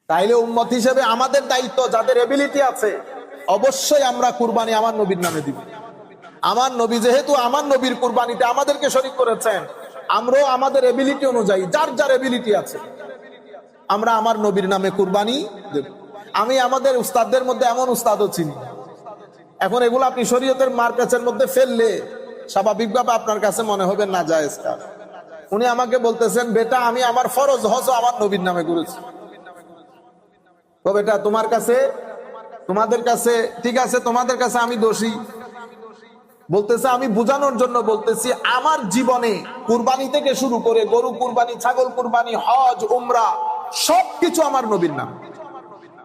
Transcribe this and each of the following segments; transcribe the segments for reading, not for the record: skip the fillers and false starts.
তাইলে উম্মত হিসেবে আমাদের দায়িত্ব, যাদের এবিলিটি আছে অবশ্যই আমরা কুরবানি আমার নবীর নামে দিব। আমার নবী যেহেতু আমার নবীর কুরবানিতে আমাদেরকে শরীক করেছেন, আমরাও আমাদের এবিলিটি অনুযায়ী যার যার এবিলিটি আছে আমরা আমার নবীর নামে কুরবানি দেব। আমি আমাদের উস্তাদদের মধ্যে এমন উস্তাদও চিনি, এখন এগুলো আপনি শরীয়তের মার্কেজের মধ্যে ফেললে স্বাভাবিকভাবে আপনার কাছে মনে হবে না জায়েজ কাজ। উনি আমাকে বলতেছেন, বেটা আমি আমার ফরজ হজ আমার নবীর নামে করেছি। তো বেটা তোমার কাছে, তোমাদের কাছে ঠিক আছে, তোমাদের কাছে আমি দোষী বলতেছে, আমি বোঝানোর জন্য বলতেছি, আমার জীবনে কুরবানি থেকে শুরু করে গরু কুরবানি, ছাগল কুরবানি, হজ, উমরা সবকিছু আমার নবীর নাম,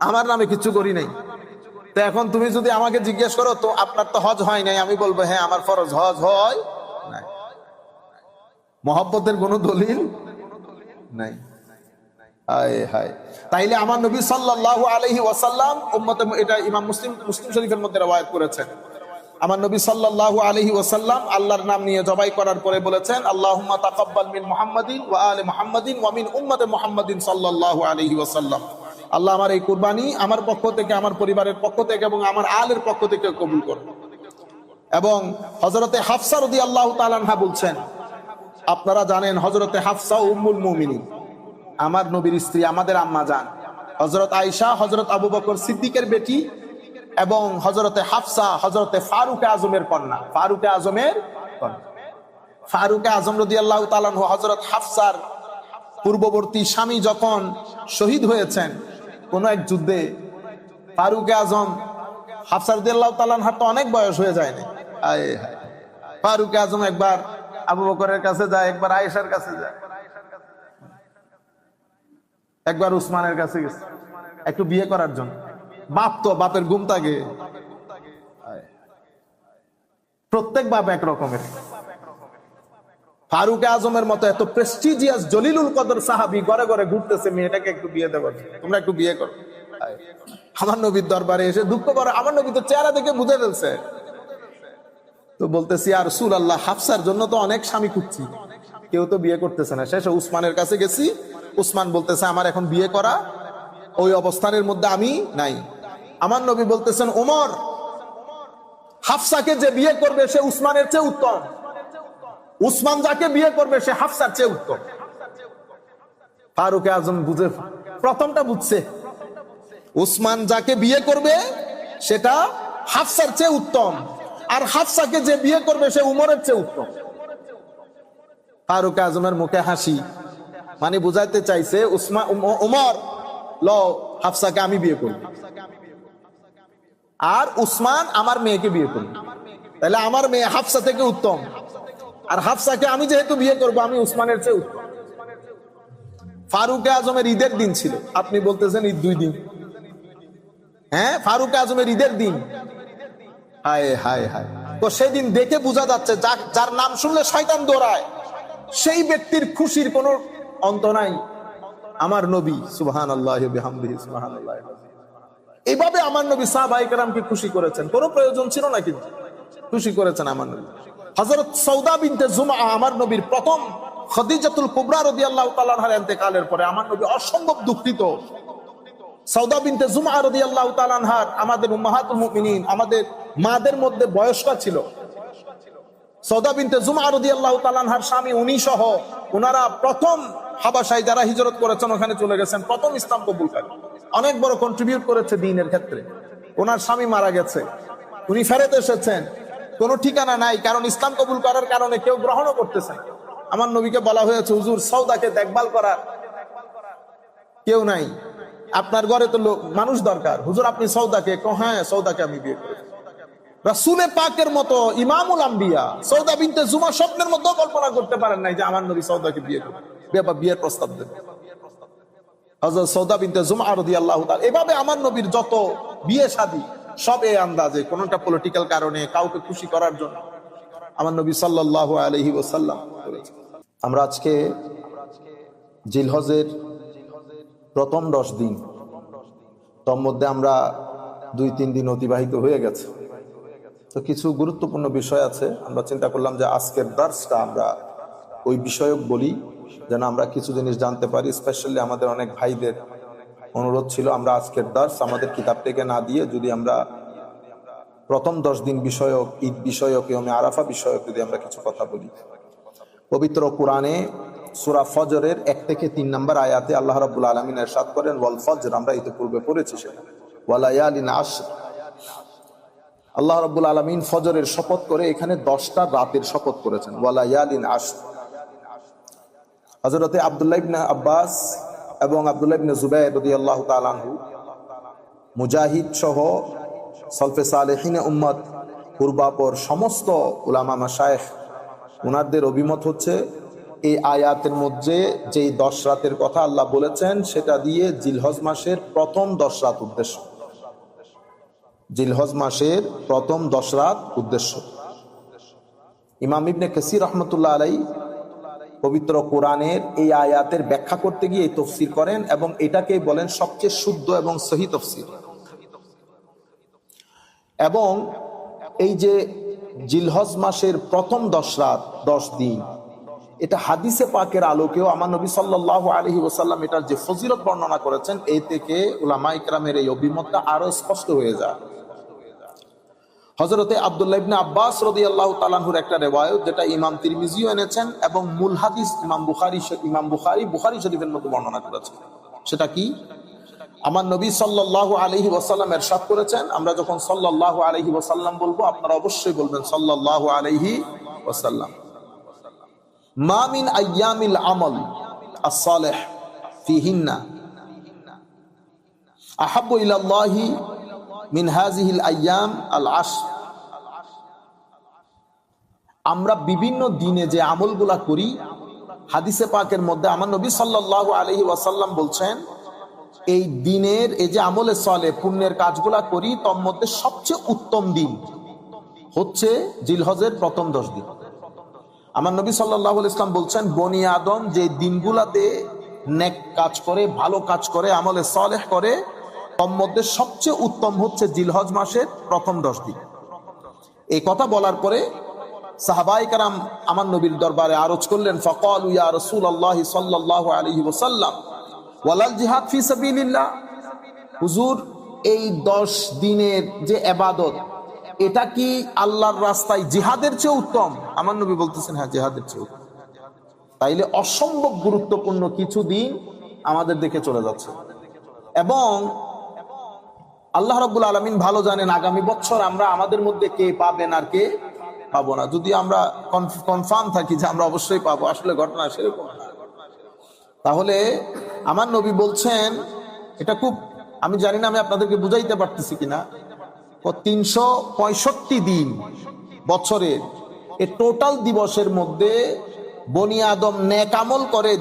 আমার নামে কিছু করি নাই। তো এখন তুমি যদি আমাকে জিজ্ঞেস করো তো আপনার তো হজ হয় নাই, আমি বলবো হ্যাঁ আমার ফরজ হজ হয় নাই। মহব্বতের কোনো দলিল নাই। হায় হায়, তাইলে আমার নবী সাল্লাল্লাহু আলাইহি ওয়াসাল্লাম উম্মতে, এটা ইমাম মুসলিম শরীফের মধ্যে রওয়ায়াত করেছেন, আমার নবী সাল্লাল্লাহু আলাইহি ওয়াসাল্লাম আল্লাহর নাম নিয়ে জবাই করার পরে বলেছেন, আল্লাহুম্মা তাকাব্বাল মিন মুহাম্মাদিন ওয়া আলি মুহাম্মাদিন ওয়া মিন উম্মতি মুহাম্মাদিন সাল্লাল্লাহু আলাইহি ওয়াসাল্লাম। আল্লাহ আমার এই কুরবানি আমার পক্ষ থেকে, আমার পরিবারের পক্ষ থেকে এবং আমার আলের পক্ষ থেকে কবুল করুন। এবং হযরতে হাফসা রাদিয়াল্লাহু তাআলা আনহা বলছেন, আপনারা জানেন হযরতে হাফসা উম্মুল মুমিনিন, আমার নবীর স্ত্রী, আমাদের আম্মা জান। হযরত আয়েশা হযরত আবু বকর সিদ্দিকের বেটি এবং হযরতে হাফসা হযরতে ফারুক আজমের কন্যা। ফারুক আজমের কন্যা, ফারুক আজম রাদিয়াল্লাহু তাআলা আনহু হযরত হাফসার পূর্ববর্তী স্বামী যখন শহীদ হয়েছেন কোন এক যুদ্ধে, ফারুক আজম, হাফসা রাদিয়াল্লাহু তাআলা আনহার তো অনেক বয়স হয়ে যায় না, ফারুক আজম একবার আবু বকরের কাছে যায়, একবার আয়েশার কাছে যায়, একবার উসমানের কাছে গেছে একটু বিয়ে করার জন্য। বাপ তো, বাপের ঘুম থাকে, প্রত্যেক বাপ এক রকমের। ফারুক আজমের মতো এত প্রেস্টিজিয়াস জলিলুল কদর সাহাবী ঘরে ঘরে ঘুরতেছে, মেয়েটাকে একটু বিয়ে দেবো, তোমরা একটু বিয়ে করো। আমার নবীর দরবারে এসে দুঃখ করে, আমার নবী তো চেহারা দেখে বুঝে ফেলছে। তো বলতেছি, আর রাসূলুল্লাহ, হাফসার জন্য তো অনেক স্বামী খুঁজছি, কেউ তো বিয়ে করতেছে না। শেষে উসমানের কাছে গেছি, উসমান বলতেছে আমার এখন বিয়ে করা ওই অবস্থানের মধ্যে আমি নাই। আমার নবী বলতেছেন, ওমর, হাফসাকে যে বিয়ে করবে সে উসমানের চেয়ে উত্তম, উসমান যাকে বিয়ে করবে সে হাফসার চেয়ে উত্তম। ফারুক আজম বুঝে, প্রথমটা বুঝছে, উসমান যাকে বিয়ে করবে সেটা হাফসার চেয়ে উত্তম, আর হাফসাকে যে বিয়ে করবে সে উমরের চেয়ে উত্তম। ফারুক আজমের মুখে হাসি, মানে বুঝাইতে চাইছে উসমান, উমর ল হাফসাকে আমি বিয়ে করব, আর উসমান আমার মেয়েকে বিয়ে করবে, তাহলে আমার মেয়ে হাফসা থেকে উত্তম, আর হাফসাকে আমি যেহেতু বিয়ে করব আমি উসমানের চেয়ে উত্তম। ফারুক আজমের ঈদের দিন ছিল, আপনি বলতেছেন ঈদ 2 দিন, হ্যাঁ ফারুক আজমের ঈদের দিন। হায় হায় হায়, তো সেদিন দেখে বোঝা যাচ্ছে যার নাম শুনলে শয়তান দৌড়ায়, সেই ব্যক্তির খুশির কোনো অন্ত নাই। আমার নবী সুবহানাল্লাহি ওয়া বিহামদিহি সুবহানাল্লাহ, এইভাবে আমার নবী সাহাবায়ে কেরামকে খুশি করেছেন, কোনো প্রয়োজন ছিল না কিন্তু খুশি করেছেন আমার নবী। হযরত সৌদা বিনতে জুমআ, আমার নবীর প্রথম খাদিজাতুল কুবরা রাদিয়াল্লাহু তাআলা আনহার ইন্তেকালের পরে আমার নবী অসম্ভব দুঃখিত। সৌদা বিনতে জুমআ রাদিয়াল্লাহু তাআলা আনহার, আমাদের উম্মাহাতুল মুমিনিন, আমাদের মাদের মধ্যে বয়স্কা ছিল। সৌদা বিনতে জুমআ রাদিয়াল্লাহু তাআলা আনহার স্বামী, উনি সহ ওনারা প্রথম হাবাসায় যারা হিজরত করেছেন ওখানে চলে গেছেন, প্রথম ইসলাম কবুল করে, অনেক বড় কন্ট্রিবিউট করেছে দ্বীনের ক্ষেত্রে। ওনার স্বামী মারা গেছে, উনি ফেরত এসেছেন, কোনো ঠিকানা নাই, কারণ ইসলাম কবুল করার কারণে কেউ গ্রহণও করতেছে না। আমার নবীকে বলা হয়েছে, হুজুর সৌদাকে দেখভাল করার কেউ নাই, আপনার ঘরে তো মানুষ দরকার, হুজুর আপনি সৌদাকে, হ্যাঁ সৌদাকে আমি বিয়ে করি। রাসূলে পাকের মতো ইমামুল আম্বিয়া সৌদা বিনতে জুমআ স্বপ্নের মধ্যেও কল্পনা করতে পারেন নাই যে আমার নবী সৌদাকে বিয়ে করবে, বিয়ের প্রস্তাব দেন। হযরত সৌদা বিনতে জুমআ রাদিয়াল্লাহু তাআলা, এভাবে আমার নবীর যত বিয়ে শাদী সব এই আন্দাজে, কোনটা পলিটিক্যাল কারণে, কাউকে খুশি করার জন্য আমার নবী সাল্লাল্লাহু আলাইহি ওয়াসাল্লাম করেছেন। আমরা আজকে জিলহজের প্রথম 10 দিন, তোর মধ্যে আমরা 2-3 দিন অতিবাহিত হয়ে গেছে, তো কিছু গুরুত্বপূর্ণ বিষয় আছে। আমরা চিন্তা করলাম যে আজকের দার্সটা আমরা ওই বিষয়ক বলি, যেন আমরা কিছু জিনিস জানতে পারি, স্পেশালি আমাদের অনেক ভাইদের অনুরোধ ছিল আমরা আজকের দার্স আমাদের কিতাব থেকে না দিয়ে যদি আমরা প্রথম 10 দিন বিষয়ক, ঈদ বিষয়ক, ইয়মে আরাফা বিষয়ক যদি আমরা কিছু কথা বলি। পবিত্র কোরআনে সূরা ফজরের 1 থেকে 3 নম্বর আয়াতে আল্লাহ রাব্বুল আলামিন ইরশাদ করেন ওয়াল ফজর, আমরা ইতিপূর্বে পড়েছি সেটা, ওয়ালায়ালিন আশর। আল্লাহ রাব্বুল আলামিন ফজরের শপথ করে এখানে 10টা রাতের শপথ করেছেন, ওয়ালায়ালিন আশর। হযরতে আব্দুল্লাহ ইবনে আব্বাস এবং আব্দুল্লাহ ইবনে জুবাইর রাদিয়াল্লাহু তাআলা আনহু, মুজাহিদ সহ সলফে সালেহিন উম্মত, পূর্বাপর সমস্ত উলামা মাশায়েখ, ওনাদের অভিমত হচ্ছে এই আয়াতের মধ্যে যেই 10 রাতের কথা আল্লাহ বলেছেন সেটা দিয়ে জিলহজ মাসের প্রথম 10 রাত উদ্দেশ্য। জিলহজ মাসের প্রথম 10 রাত উদ্দেশ্য। ইমাম ইবনে কাসির রাহমাতুল্লাহ আলাইহি পবিত্র কোরআনের এই আয়াতের ব্যাখ্যা করতে গিয়ে তাফসীর করেন এবং এটাকেই বলেন সবচেয়ে শুদ্ধ এবং সহি তাফসীর। এবং এই যে জিলহজ মাসের প্রথম 10 রাত 10 দিন, এটা হাদিসে পাকের আলোকেও আমার নবী সাল্লাল্লাহু আলাইহি ওয়াসাল্লাম এটার যে ফজিলত বর্ণনা করেছেন, এই থেকে উলামা ইকরামের এই অভিমতটা আরো স্পষ্ট হয়ে যায়। হযরতে আব্দুল্লাহ ইবনে আব্বাস রাদিয়াল্লাহু তাআলা আনহুর একটা রিওয়ায়াত, যেটা ইমাম তিরমিজিও এনেছেন এবং মূল হাদিস ইমাম বুখারী শরীফের মধ্যে বর্ণনা করেছেন। সেটা কি? আমার নবী সাল্লাল্লাহু আলাইহি ওয়াসাল্লাম ইরশাদ করেছেন, আমরা যখন সাল্লাল্লাহু আলাইহি ওয়াসাল্লাম বলবো আপনারা অবশ্যই বলবেন সাল্লাল্লাহু আলাইহি ওয়াসাল্লাম। মা মিন আইয়ামিল আমল আস-সালিহ ফিহিন্না আহাব্বু ইলাল্লাহি মিন হাযিহিল আইয়াম আল আশর। আমরা বিভিন্ন দিনে যে আমলগুলা করি, হাদিসে পাকের মধ্যে আমার নবী সাল্লাল্লাহু আলাইহি ওয়াসাল্লাম বলছেন এই দিনের এই যে আমলে সালেহ পুণ্যের কাজগুলা করি, তার মধ্যে সবচেয়ে উত্তম দিন হচ্ছে জিলহজের প্রথম 10 দিন। আমার নবী সাল্লাল্লাহু আলাইহি ওয়াসাল্লাম বলছেন বনি আদম যে দিনগুলাতে নেক কাজ করে, ভালো কাজ করে, আমলে সালেহ করে, তার মধ্যে সবচেয়ে উত্তম হচ্ছে জিলহজ মাসের প্রথম 10 দিন। এই কথা বলার পরে সাহাবায়ে কেরাম আমার নবীর দরবারে আরজ করলেন, ফাকালু ইয়া রাসূলুল্লাহ সাল্লাল্লাহু আলাইহি ওয়াসাল্লাম ওয়ালাল জিহাদ ফি সাবিলিল্লাহ। হুজুর, এই 10 দিনের যে ইবাদত, এটা কি আল্লাহর রাস্তায় জিহাদের চেয়ে উত্তম? আমার নবী বলতেছেন হ্যাঁ, জিহাদের চেয়ে উত্তম। তাইলে অসম্ভব গুরুত্বপূর্ণ কিছু দিন আমাদের দেখে চলে যাচ্ছে এবং আল্লাহ রাব্বুল আলামিন ভালো জানেন আগামী বছর আমরা আমাদের মধ্যে কে পাবেন আর কে পাবো না। যদি আমরা কনফার্ম থাকি যে আমরা অবশ্যই পাবো, আসলে ঘটনা সেরকম না। তাহলে আমার নবী বলছেন, এটা খুব, আমি জানি না আমি আপনাদেরকে বুঝাইতে পারতেছি কিনা, 365 দিন বছরের এই টোটাল দিবসের মধ্যে বনি আদম নেক আমল করে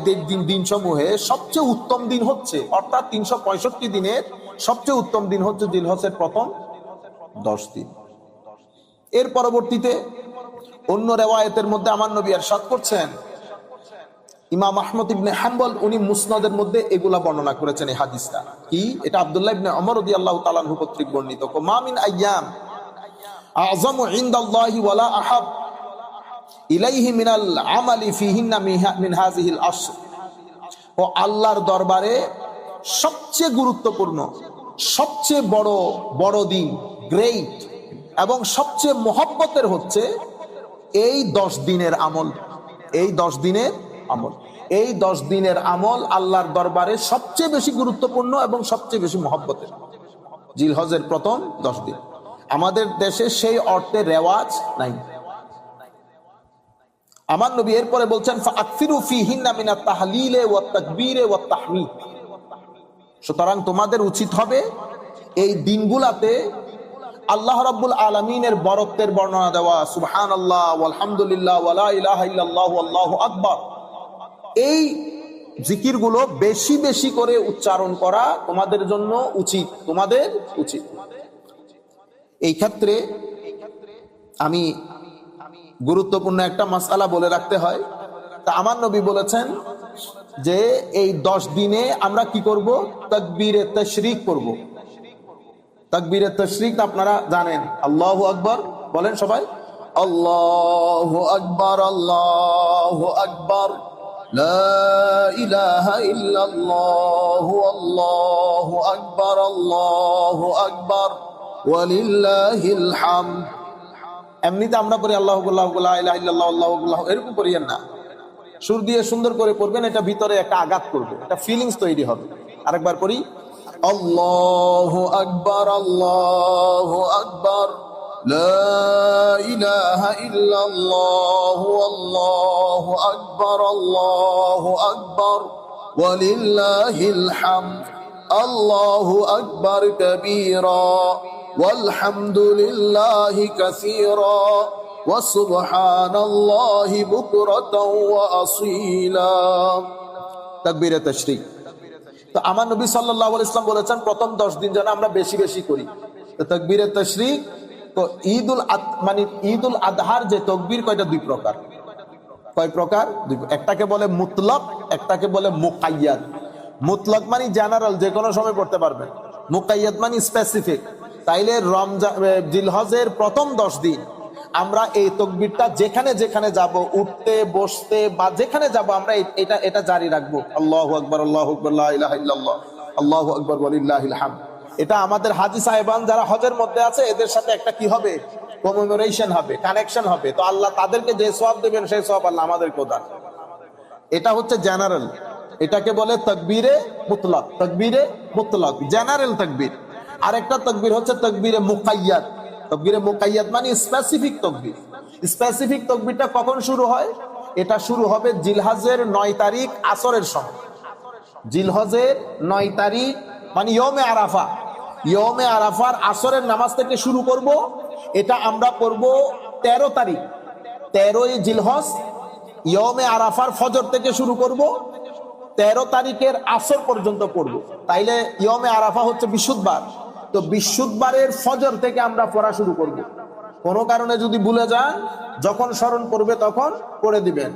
দিন সমূহে সবচেয়ে উত্তম দিন হচ্ছে, অর্থাৎ 365 দিনের সবচেয়ে উত্তম দিন হচ্ছে জিলহজের প্রথম 10 দিন। এর পরবর্তীতে অন্য রিওয়ায়াতের মধ্যে আমার নবী ইরশাদ করছেন, ইমাম আহমদ ইবনে হাম্বল উনি মুসনাদের মধ্যে এগুলা বর্ণনা করেছেন এই হাদিসটা। কি? এটা আব্দুল্লাহ ইবনে ওমর রাদিয়াল্লাহু তাআলা আনহু কর্তৃক বর্ণিত। মা মিন আইয়াম আযমু ইনদাল্লাহি ওয়ালা আহাব ইলাইহি মিনাল আমালি ফিহিন্না মিন হাযিহিল আশর। ও আল্লাহর দরবারে সবচেয়ে গুরুত্বপূর্ণ, সবচেয়ে বড় দিন, গ্রেট এবং সবচেয়ে মহব্বতের হচ্ছে এই 10 দিনের আমল। এই 10 দিনের আমল, এই 10 দিনের আমল আল্লাহর দরবারে সবচেয়ে বেশি গুরুত্বপূর্ণ এবং সবচেয়ে বেশি মহব্বতের। জিলহজের প্রথম 10 দিন আমাদের দেশে সেই অর্থে রেওয়াজ নাই। আমার নবী এরপরে বলছেন ফাকফিরু ফিহিন্না মিনাত তাহলিলে ওয়াত তাকবীরে ওয়াত তাহমিদ। সুতরাং তোমাদের উচিত হবে এই দিনগুলাতে আল্লাহ রাব্বুল আলামিনের বরত্বের বর্ণনা দেওয়া, সুবহানাল্লাহ ওয়ালহামদুলিল্লাহ ওয়ালা ইলাহা ইল্লাল্লাহু আল্লাহু আকবার, এই জিকিরগুলো বেশি বেশি করে উচ্চারণ করা তোমাদের জন্য উচিত, তোমাদের উচিত। এই ক্ষেত্রে আমি গুরুত্বপূর্ণ একটা মাসআলা বলে রাখতে হয়। তা আমার নবী বলেছেন যে এই 10 দিনে আমরা কি করব? তাকবীরে তাশরিক করব। তাকবীরে তাশরিক আপনারা জানেন, আল্লাহু আকবার বলেন সবাই, আল্লাহু আকবার আল্লাহু আকবার লা ইলাহা ইল্লাল্লাহু আল্লাহু আকবার আল্লাহু আকবার ওয়ালিল্লাহিল হামদ। এমনিতে আমরা পড়ি আল্লাহু আল্লাহু লা ইলাহা ইল্লাল্লাহু আল্লাহু আল্লাহ, এরকম পড়িয়েন না। সুর দিয়ে সুন্দর করে পড়বেন, এটা ভিতরে একটা আঘাত করবে, একটা ফিলিংস তৈরি হবে। আরেকবার পড়ি, আল্লাহু আকবার আল্লাহু আকবার লা ইলাহা ইল্লাল্লাহু আল্লাহু আকবার আল্লাহু আকবার ওয়ালিল্লাহিল হামদ। আল্লাহু আকবার কাবীরা ওয়ালহামদুলিল্লাহি কাসীরা ওয়া সুবহানাল্লাহি বুকরাতাও ওয়া আসীলা। তাকবীরে তাশরীক। তো আমার নবী সাল্লাল্লাহু আলাইহি ওয়াসাল্লাম বলেছেন প্রথম 10 দিন যেন আমরা বেশি বেশি করি। তো তাকবীরে তাশরীক, তো ঈদুল আদহার যে তাকবীর কয়টা? 2 প্রকার। কয় প্রকার? 2। একটাকে বলে মুতলক, একটাকে বলে মুকাইয়াদ। মুতলক মানে জেনারেল, যে কোনো সময় পড়তে পারবেন। মুকাইয়াদ মানে স্পেসিফিক। তাইলে রমজান জিলহজের প্রথম 10 দিন আমরা এই তাকবীরটা যেখানে যেখানে যাব, উঠতে বসতে বা যেখানে যাব, আমরা এটা জারি রাখবো। আল্লাহু আকবার আল্লাহু আকবার লা ইলাহা ইল্লাল্লাহ আল্লাহু আকবার ওয়ালিল্লাহিল হামদ। এটা আমাদের হাজী সাহেবান যারা হজের মধ্যে আছে, এদের সাথে একটা কি হবে? কমেমোরেশন হবে, কানেকশন হবে। তো আল্লাহ তাদেরকে যে সওয়াব দেবেন, সেই সওয়াব আল্লাহ আমাদেরকে দান। এটা হচ্ছে জেনারেল, এটাকে বলে তাকবীরে মুতলাক। তাকবীরে মুতলাক জেনারেল তাকবীর। আরেকটা তাকবীর হচ্ছে তাকবীরে মুকাইয়াদ। তাকবীরে মুকাইয়াদ মানে স্পেসিফিক তাকবীর। স্পেসিফিক তাকবীরটা কখন শুরু হয়? এটা শুরু হবে জিলহজের 9 তারিখ আসরের সময়। জিলহজের 9 তারিখ মানে ইয়মে আরাফা। ইয়মে আরাফার আসরের নামাজ থেকে শুরু করব। এটা আমরা পড়ব 13 তারিখ, 13ই জিলহজ। ইয়মে আরাফার ফজর থেকে শুরু করব, 13 তারিখের আসর পর্যন্ত পড়ব। তাইলে ইয়মে আরাফা হচ্ছে বৃহস্পতিবার। তো বৃহস্পতিবারের ফজর থেকে আমরা পড়া শুরু করব। কোনো কারণে যদি ভুলে যান, যখন স্মরণ পড়বে তখন পড়ে দিবেন।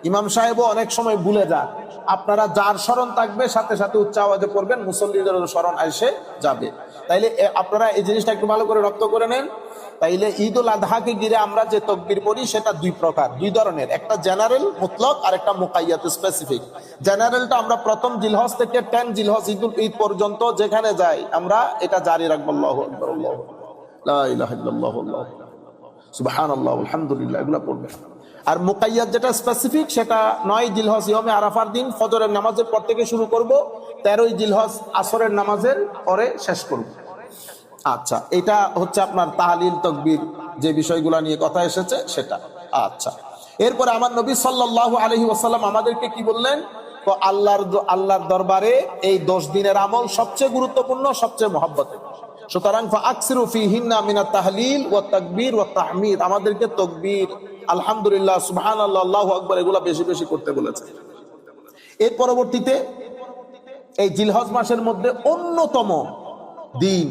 ইমাম সাহেবও অনেক সময় ভুলে যান। আপনারা যার স্মরণ থাকবে সাথে সাথে উচ্চ আওয়াজে পড়বেন, মুসল্লিদের স্মরণ এসে যাবে। তাইলে আপনারা এই জিনিসটা একটু ভালো করে রপ্ত করে নেন। তাইলে ঈদুল আদহাকে ঘিরে আমরা যে তাকবীর পড়ি সেটা 2 প্রকার, 2 ধরনের। একটা জেনারেল মুতলক আর একটা মুকাইয়াদ স্পেসিফিক। জেনারেলটা আমরা প্রথম জিলহজ থেকে 10 জিলহজ ঈদ পর্যন্ত যেখানে যাই আমরা এটা জারি রাখবো। আল্লাহু আকবার আল্লাহু লা ইলাহা ইল্লাল্লাহু আল্লাহু সুবহানাল্লাহ আলহামদুলিল্লাহ, এগুলো পড়বেন। আর মুকাইয়াদ যেটা স্পেসিফিক, সেটা 9 জিলহজ ইয়মে আরাফার দিন ফজরের নামাজের পর থেকে শুরু করব, 13ই জিলহজ আসরের নামাজের পরে শেষ করব। আচ্ছা, এটা হচ্ছে আপনার তাহলিল তাকবীর যে বিষয়গুলো নিয়ে কথা এসেছে সেটা। আচ্ছা, এরপরে আমার নবী সাল্লাল্লাহু আলাইহি ওয়াসাল্লাম আমাদেরকে কি বললেন? তো আল্লাহর দরবারে এই 10 দিনের আমল সবচেয়ে গুরুত্বপূর্ণ, সবচেয়ে মহব্বতের। সুতরাং ফাআকসিরু ফীহিন্না মিনাত তাহলিল ওয়াত তাকবীর ওয়াত তাহমিদ, আমাদেরকে তাকবীর, আলহামদুলিল্লাহ, সুবহানাল্লাহ, আল্লাহু আকবার এগুলা বেশি বেশি করতে বলেছে। এর পরবর্তীতে এই জিলহজ মাসের মধ্যে অন্যতম দিন,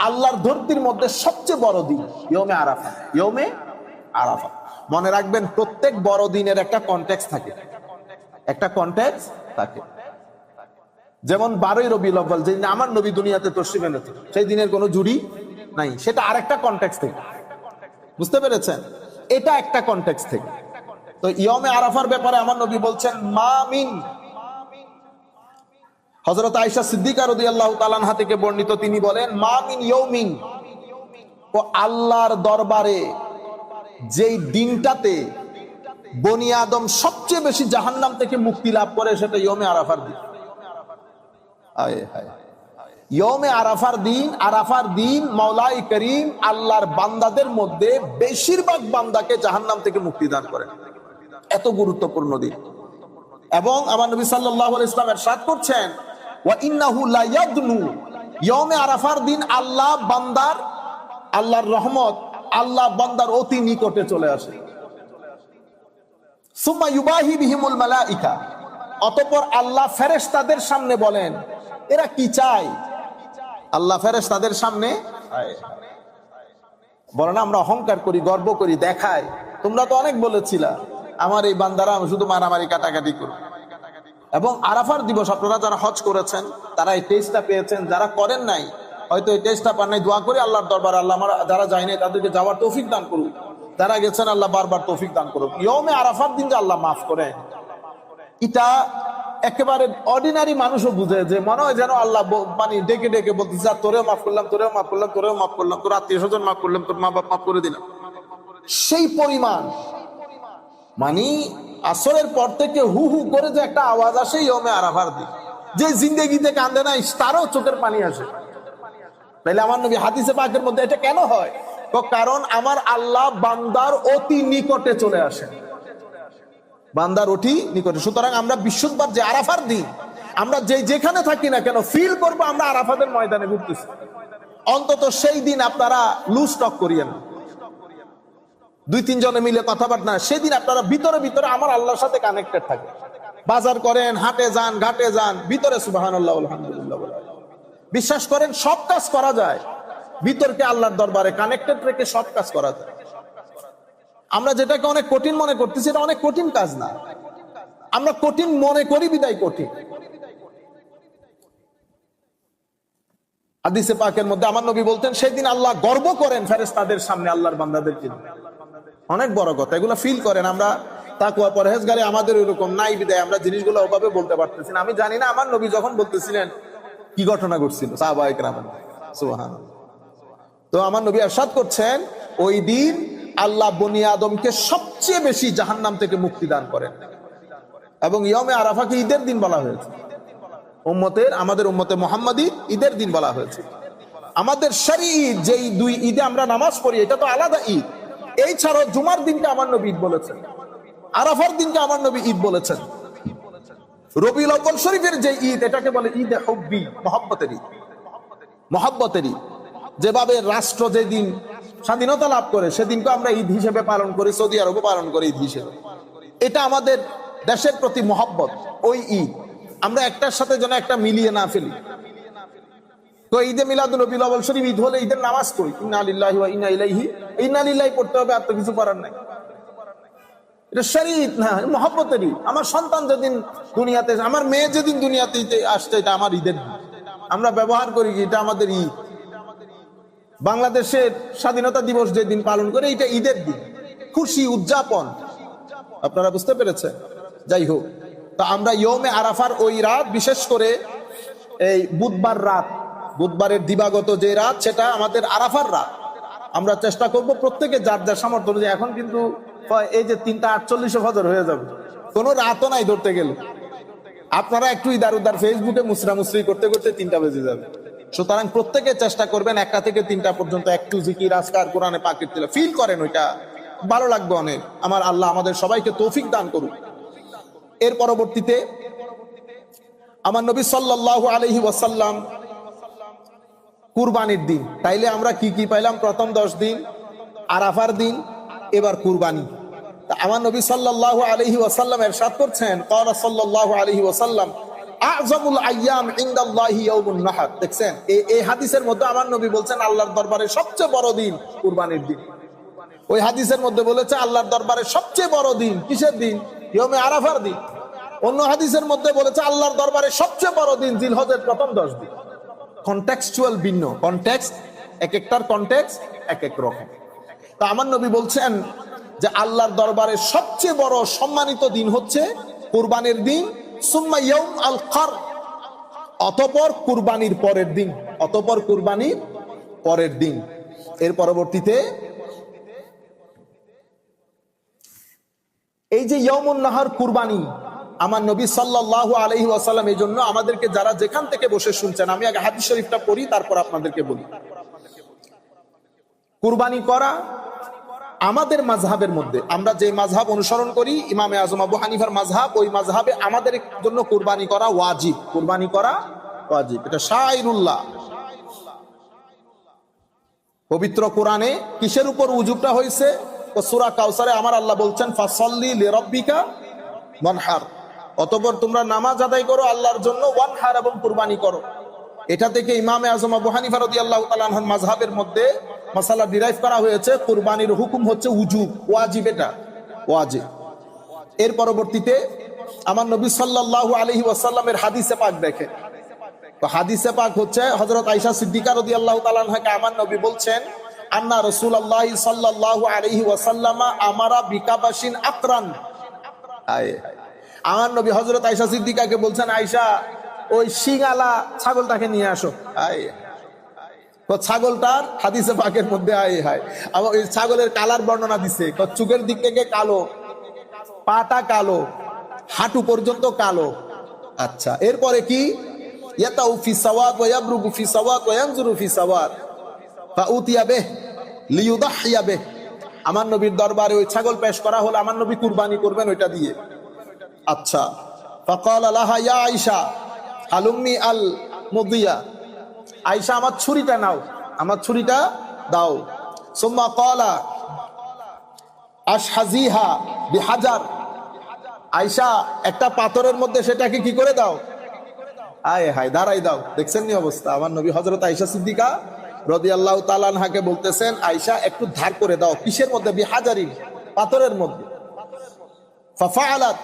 আল্লাহর ধরতির মধ্যে সবচেয়ে বড় দিন ইয়মে আরাফা। ইয়মে আরাফা মনে রাখবেন, প্রত্যেক বড় দিনের একটা কনটেক্সট থাকে, একটা কনটেক্সট থাকে। যেমন 12ই রবিউল আউয়াল, যেদিন আমার নবী দুনিয়াতে তশরিফ এনেছেন, সেই দিনের কোনো জুড়ি নাই, সেটা আরেকটা কনটেক্সট থেকে। বুঝতে পেরেছেন? এটা একটা কনটেক্সট থেকে। তো ইয়মে আরাফার ব্যাপারে আমার নবী বলছেন, মা মিন, হযরত আয়েশা সিদ্দিকা রাদিয়াল্লাহু তাআলা আনহা থেকে বর্ণিত, তিনি বলেন, মা মিন ইয়াউমিন, ও আল্লাহর দরবারে যেই দিনটাতে বনি আদম সবচেয়ে বেশি জাহান্নাম থেকে মুক্তি লাভ করে, সেটা ইয়মে আরাফার দিন। আয় হায়, ইয়মে আরাফার দিন, আরাফার দিন মাওলাই করিম আল্লাহর বান্দাদের মধ্যে বেশিরভাগ বান্দাকে জাহান্নাম থেকে মুক্তি দান করেন। এত গুরুত্বপূর্ণ দিন। এবং আমার নবী সাল্লাল্লাহু আলাইহি ওয়াসাল্লাম ইরশাদ করছেন, ওয়া ইন্নাহু লা ইয়াদনু, ইয়মে আরাফার দিন আল্লাহর রহমত আল্লাহ বান্দার অতি নিকটে চলে আসে। সুম্মা ইউবাহি বিহিমুল মালাইকা, অতঃপর আল্লাহ ফেরেশতাদের সামনে বলেন, এরা কি চায়? আল্লাহ ফেরেশতাদের সামনে বলে না, আমরা অহংকার করি, গর্ব করি, দেখাই, তোমরা তো অনেক বলেছিলা আমার এই বান্দারা শুধু মারামারি কাটাকাটি করো। এবং আরাফার দিবস আপনারা যারা হজ করেছেন তারা এই টেস্টটা পেয়েছেন, যারা করেন নাই হয়তো এই টেস্টটা পান নাই। দোয়া করি আল্লাহর দরবারে, আল্লাহ যারা যায় নাই তাদেরকে যাওয়ার তৌফিক দান করুন, যারা গেছেন আল্লাহ বারবার তৌফিক দান করুন। ইয়মে আরাফার দিন যে আল্লাহ মাফ করেন, এটা একেবারে অর্ডিনারি মানুষও বুঝে, যে মনে হয় যেন আল্লাহ মানে ডেকে ডেকে বলতেছে তোরেও মাফ করলাম, তোরেও মাফ করলাম, তোরেও মাফ করলাম, তোর আত্মীয় স্বজন মাফ করলাম, তোর মা বাপ মাফ করে দিলাম। সেই পরিমাণ মানে আসরের পর থেকে হু হু করে যে একটা আওয়াজ আসে ইয়মে আরাফার দিন, যে জিন্দেগিতে কান্দে না তারও চোখের পানি আসে। তাইলে আমার নবী হাদিসে পাকের মধ্যে এটা কেন হয়? কারণ আমার আল্লাহ বান্দার অতি নিকটে চলে আসে, বান্দার অতি নিকটে। সুতরাং আমরা বিশুদ্ধবার যে আরাফার দিন আমরা যেখানে থাকি না কেন ফিল করবো আমরা আরাফাতের ময়দানে ঘুরতেছি। অন্তত সেই দিন আপনারা লুজ টক করিয়েন, 2-3 জনে মিলে কথাবার্তা, সেদিন আপনারা ভিতরে ভিতরে আমার আল্লাহর সাথে কানেক্টেড থাকে। বাজার করেন, হাটে যান, ঘাটে যান, ভিতরে সুবহানাল্লাহ আলহামদুলিল্লাহ বলেন। বিশ্বাস করেন সব কাজ করা যায়, ভিতরকে আল্লাহর দরবারে কানেক্টেড রেখে সব কাজ করা যায়। আমরা যেটাকে অনেক কঠিন মনে করতেছি এটা অনেক কঠিন কাজ না, আমরা কঠিন মনে করি বিদায় কঠিন। হাদিসে পাকের মধ্যে আমার নবী বলতেন সেদিন আল্লাহ গর্ব করেন ফেরেশতাদের সামনে আল্লাহর বান্দাদের জন্য। অনেক বড় কথা, এগুলো ফিল করেন। আমরা তাকওয়া পরহেজগারি আমাদের এরকম নাই বিদায় আমরা জিনিসগুলো ওভাবে বলতে পারতেছি না। আমি জানি না আমার নবী যখন বলতেছিলেন কি ঘটনা ঘটছিল সাহাবায়ে কেরামের, সুবহানাল্লাহ। তো আমার নবী ইরশাদ করছেন ওই দিন আল্লাহ বনি আদমকে সবচেয়ে বেশি জাহান্নাম থেকে মুক্তি দান করেন। এবং ইয়মে আরাফাকে ঈদের দিন বলা হয়েছে, আমাদের উম্মতে মুহাম্মাদি ঈদের দিন বলা হয়েছে। আমাদের শরঈ ঈদ, যেই 2 ঈদে আমরা নামাজ পড়ি এটা তো আলাদা ঈদ। এই ছাড়াও জুমার দিনকে আমার নবী ঈদ বলেছেন, আরাফার দিনকে আমার নবী ঈদ বলেছেন। রবিউল আউয়াল শরীফের যে ঈদ এটাকে বলে ঈদে হুব্বি, মহব্বতের ঈদ, মহব্বতের ঈদ। যেভাবে রাষ্ট্র যেদিন স্বাধীনতা লাভ করে সেদিনকে আমরা ঈদ হিসেবে পালন করি, সৌদি আরবও পালন করে ঈদ হিসেবে। এটা আমাদের দেশের প্রতি মহব্বত, ওই ঈদ আমরা একটার সাথে যেন একটা মিলিয়ে না ফেলি। তো ঈদে মিলাদুন নবী রবিউল আউয়াল শরীফ ঈদ হলে ঈদের নামাজ পড়ি, ইন্না লিল্লাহি ওয়া ইন্না ইলাইহি, ইন্না লিল্লাহি পড়তে হবে, আর তো কিছু করার নাই। এটা শরীয়ত না, মহব্বতের ঈদ। আমার সন্তান যেদিন দুনিয়াতে, আমার মেয়ে যেদিন দুনিয়াতে আসছে এটা আমার ঈদের দিন। আমরা ব্যবহার করি এটা আমাদের ঈদ। বাংলাদেশের স্বাধীনতা দিবস যেদিন পালন করে এটা ঈদের দিন, খুশি উদযাপন। আপনারা বুঝতে পেরেছেন? যাই হোক, তা আমরা ইয়মে আরাফার ওই রাত, বিশেষ করে এই বুধবার রাত, বুধবারের দিবাগত যে রাত সেটা আমাদের আরাফার রাত। আমরা চেষ্টা করব প্রত্যেকে যার যার সামর্থ্য অনুযায়ী। এখন কিন্তু এই যে 3:48 ফজর হয়ে যাবে, কোনো রাতও নাই ধরতে গেলে। আপনারা একটু ইদার উদার ফেসবুকে মুসরামুসরি করতে করতে 3টা বেজে যাবে। সুতরাং প্রত্যেকে চেষ্টা করবেন 1টা থেকে 3টা পর্যন্ত একটু জিকির আজকার কোরআনে পাকের তেলাওয়াত ফিল করেন, ওইটা ভালো লাগবে অনেক। আমার আল্লাহ আমাদের সবাইকে তৌফিক দান করুন। এর পরবর্তীতে আমার নবী সাল্লাল্লাহু আলাইহি ওয়াসাল্লাম কুরবানির দিন, তাইলে আমরা কি কি পাইলাম? প্রথম 10 দিন, আরাফার দিন, এবার কুরবানি। আমার নবী সাল্লাল্লাহু আলাইহি ওয়াসাল্লাম ইরশাদ করছেন, ক্বালা সাল্লাল্লাহু আলাইহি ওয়াসাল্লাম আযমুল আইয়াম ইনদাল্লাহি ইয়াউমুন নাহর। দেখছেন এই হাদিসের মধ্যে আমার নবী বলছেন আল্লাহর দরবারে সবচেয়ে বড় দিন কুরবানির দিন। ওই হাদিসের মধ্যে বলেছে আল্লাহর দরবারে সবচেয়ে বড় দিন কিসের দিন? ইয়মে আরাফার দিন। অন্য হাদিসের মধ্যে বলেছে আল্লাহর দরবারে সবচেয়ে বড় দিন জিলহজের প্রথম 10 দিন। কনটেক্সচুয়াল ভিন্ন, কনটেক্সট, এক একটার কনটেক্সট এক এক রকম। তা আমার নবী বলছেন যে আল্লাহর দরবারে সবচেয়ে বড় সম্মানিত দিন হচ্ছে কুরবানির দিন, সুম্মা ইয়াউম আল কার, অতঃপর কুরবানির পরের দিন, অতঃপর কুরবানির পরের দিন। এর পরবর্তীতে এই যে ইয়াউমুন নাহর কুরবানি, আমার নবী সাল্লাল্লাহু আলাইহি ওয়াসাল্লাম এই জন্য আমাদেরকে, যারা যেখান থেকে বসে শুনছেন, আমি আগে হাদিস শরীফটা পড়ি তারপর আপনাদেরকে বলি। কুরবানি করা আমাদের মাযহাবের মধ্যে, আমরা যে মাযহাব অনুসরণ করি ইমামে আযম আবু হানিফার মাযহাব, ওই মাযহাবে আমাদের জন্য কুরবানি করা ওয়াজিব, কুরবানি করা ওয়াজিব। এটা শাইরুল্লাহ। পবিত্র কোরআনে কিসের উপর উজুবটা হয়েছে? সূরা কাউসারে আমার আল্লাহ বলছেন ফাসাল্লি লিরাব্বিকা ওয়ানহার, অতঃপর তোমরা নামাজ আদায় করো আল্লাহর জন্য, ওয়ানহার এবং কুরবানি করো। এটা থেকে ইমামে আযম আবু হানিফা রাদিয়াল্লাহু তাআলা আনহুর মাযহাবের মধ্যে মাসালা ডিরাইভ করা হয়েছে কুরবানির হুকুম হচ্ছে উজুব, ওয়াজিব, এটা ওয়াজিব। এর পরবর্তীতে আমার নবী সাল্লাল্লাহু আলাইহি ওয়াসাল্লামের হাদিসে পাক দেখেন, তো হাদিসে পাক হচ্ছে হযরত আয়েশা সিদ্দিকা রাদিয়াল্লাহু তাআলা আনহাকে আমার নবী বলছেন আন্না রাসূলুল্লাহ সাল্লাল্লাহু আলাইহি ওয়াসাল্লাম আমারা বিকাবাশিন আকরান। আমার নবী হযরত আয়েশা সিদ্দিকাকে বলছেন, আয়েশা ওই শিঙালা ছাগলটাকে নিয়ে আসো। তো ছাগলটার হাদিসে পাকের মধ্যে আবার ওই ছাগলের কালার বর্ণনা দিছে, চোখের দিক থেকে কালো, পাটা কালো, হাঁটু পর্যন্ত কালো। আচ্ছা, এরপরে কি? ইয়াতাউ ফি সাওয়াত ওয়া ইয়াবরুগু ফি সাওয়াত ওয়া ইয়ানজুরু ফি সাওয়াত ফাউতিয়া বিহি লিইউদাহিয়া বিহি। আমার নবীর দরবারে ওই ছাগল পেশ করা হলো, আমার নবী কুরবানি করবেন ওইটা দিয়ে। আচ্ছা, ফাকালা লাহা ইয়া আয়েশা হালুম্মি আল মুদিয়া, আয়েশা আমার ছুরিটা নাও, আমার ছুরিটা দাও। সুম্মা ক্বালা আশহাজিহা বিহাজার, আয়েশা একটা পাথরের মধ্যে সেটাকে কি করে দাও, দাঁড়াই দাও। দেখছেন নি অবস্থা? আমার নবী হযরত আয়েশা সিদ্দিকা রাদিয়াল্লাহু তাআলা আনহাকে বলতেছেন, আয়েশা একটু ধার করে দাও। কিসের মধ্যে? বিহাজারিন, পাথরের মধ্যে। ফাফাআলাত,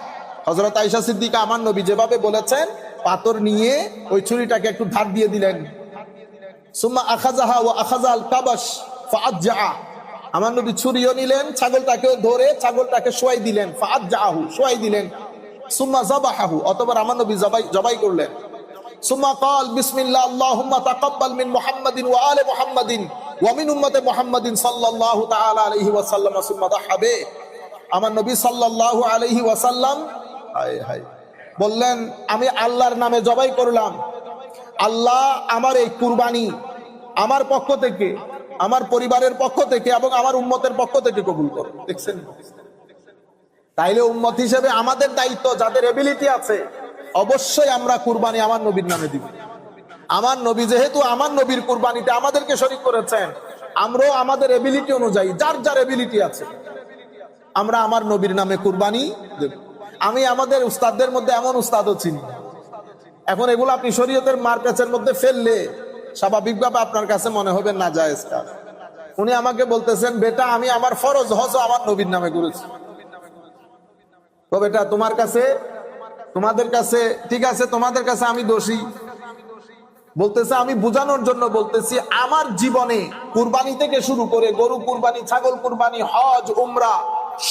হযরত আয়েশা সিদ্দিকা আমার নবী যেভাবে বলেছেন পাথর নিয়ে ওই ছুরিটাকে একটু ধার দিয়ে দিলেন। সুম্মা আখাযাহা ওয়া আখাযাল কাবাশ ফাআজ্জা, আমার নবী ছুরিও নিলেন, ছাগলটাকেও ধরে ছাগলটাকে শোয়াই দিলেন। ফাআজ্জাহু, শোয়াই দিলেন। সুম্মা যাবাহাহু, অতঃপর আমার নবী জবাই করলেন। সুম্মা ক্বাল বিসমিল্লাহ আল্লাহুম্মা তাকাব্বাল মিন মুহাম্মাদিন ওয়া আলি মুহাম্মাদিন ওয়া মিন উম্মতি মুহাম্মাদিন সাল্লাল্লাহু তাআলা আলাইহি ওয়া সাল্লাম। সুম্মা দাহাবে, আমার নবী সাল্লাল্লাহু আলাইহি ওয়া সাল্লাম বললেন, আমি আল্লাহর নামে জবাই করলাম, আল্লাহ আমার এই কুরবানি আমার পক্ষ থেকে, আমার পরিবারের পক্ষ থেকে এবং আমার উম্মতের পক্ষ থেকে কবুল করো। দেখছেন? তাইলে উম্মত হিসেবে আমাদের দায়িত্ব, যাদের এবিলিটি আছে অবশ্যই আমরা কুরবানি আমার নবীর নামে দিব। আমার নবী যেহেতু আমার নবীর কুরবানিতে আমাদেরকে শরীক করেছেন, আমরাও আমাদের এবিলিটি অনুযায়ী, যার যার এবিলিটি আছে, আমরা আমার নবীর নামে কুরবানি দেব। আমি আমাদের উস্তাদদের মধ্যে এমন উস্তাদও চিনি, এখন এগুলো আপনি শরীয়তের মারপ্যাচের মধ্যে ফেললে স্বাভাবিকভাবে আপনার কাছে মনে হবে নাজায়েজ কাজ। উনি আমাকে বলতেছেন, বেটা আমি আমার ফরজ হজ আমার নবীর নামে করেছি। তো বেটা তোমার কাছে, তোমাদের কাছে ঠিক আছে, তোমাদের কাছে আমি দোষী। বলতেছে আমি বুঝানোর জন্য বলতেছি, আমার জীবনে কুরবানি থেকে শুরু করে গরু কুরবানি, ছাগল কুরবানি, হজ, উমরা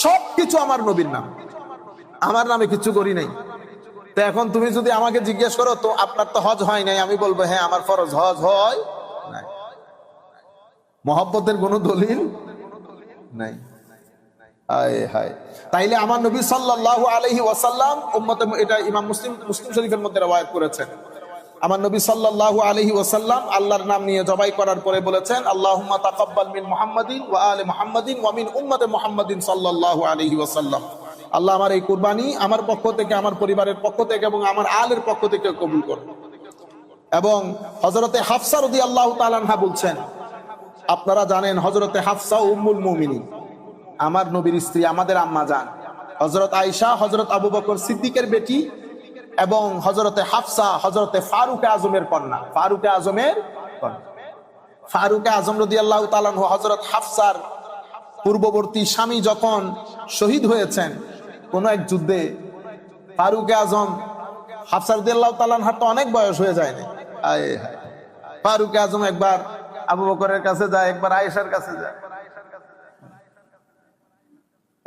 সবকিছু আমার নবীর নাম, আমার নামে কিছু করি নাই। তো এখন তুমি যদি আমাকে জিজ্ঞেস করো, তো আপনার তো হজ হয় নাই, আমি বলবো হ্যাঁ আমার ফরজ হজ হয় নাই। মহব্বতের কোনো দলিল নাই। তাইলে আমার নবী সাল্লাল্লাহু আলাইহি ওয়াসাল্লাম উম্মতে, এটা ইমাম মুসলিম শরীফের মধ্যে রওয়ায়াত করেছেন, আমার নবী সাল্লাল্লাহু আলাইহি ওয়াসাল্লাম আল্লাহর নাম নিয়ে জবাই করার পরে বলেছেন, আল্লাহুম্মা তাকাব্বাল মিন মুহাম্মাদিন ওয়া আলি মুহাম্মাদিন ওয়া মিন উম্মতি মুহাম্মাদিন সাল্লাল্লাহু আলাইহি ওয়াসাল্লাম। আল্লাহ আমার এই কুরবানি আমার পক্ষ থেকে, আমার পরিবারের পক্ষ থেকে এবং আমার আলের পক্ষ থেকে কবুল করুন। এবং হযরতে হাফসা রাদিয়াল্লাহু তাআলা আনহা বলছেন, আপনারা জানেন হযরতে হাফসা উম্মুল মুমিনিন, আমার নবীর স্ত্রী, আমাদের আম্মা জান। হযরত আয়েশা হযরত আবু বকর সিদ্দিকের বেটি এবং হযরতে হাফসা হযরতে ফারুক আজমের কন্যা। ফারুক আজমের কন্যা, ফারুক আজম রাদিয়াল্লাহু তাআলা আনহু হযরত হাফসার পূর্ববর্তী স্বামী যখন শহীদ হয়েছেন কোন এক যুদ্ধে, ফারুক আজম, হাফসা রাদিয়াল্লাহু তাআলা আনহার তো অনেক বয়স হয়ে যায় না, ফারুক আজম একবার আবু বকরের কাছে যায়, একবার আয়েশার কাছে যায়,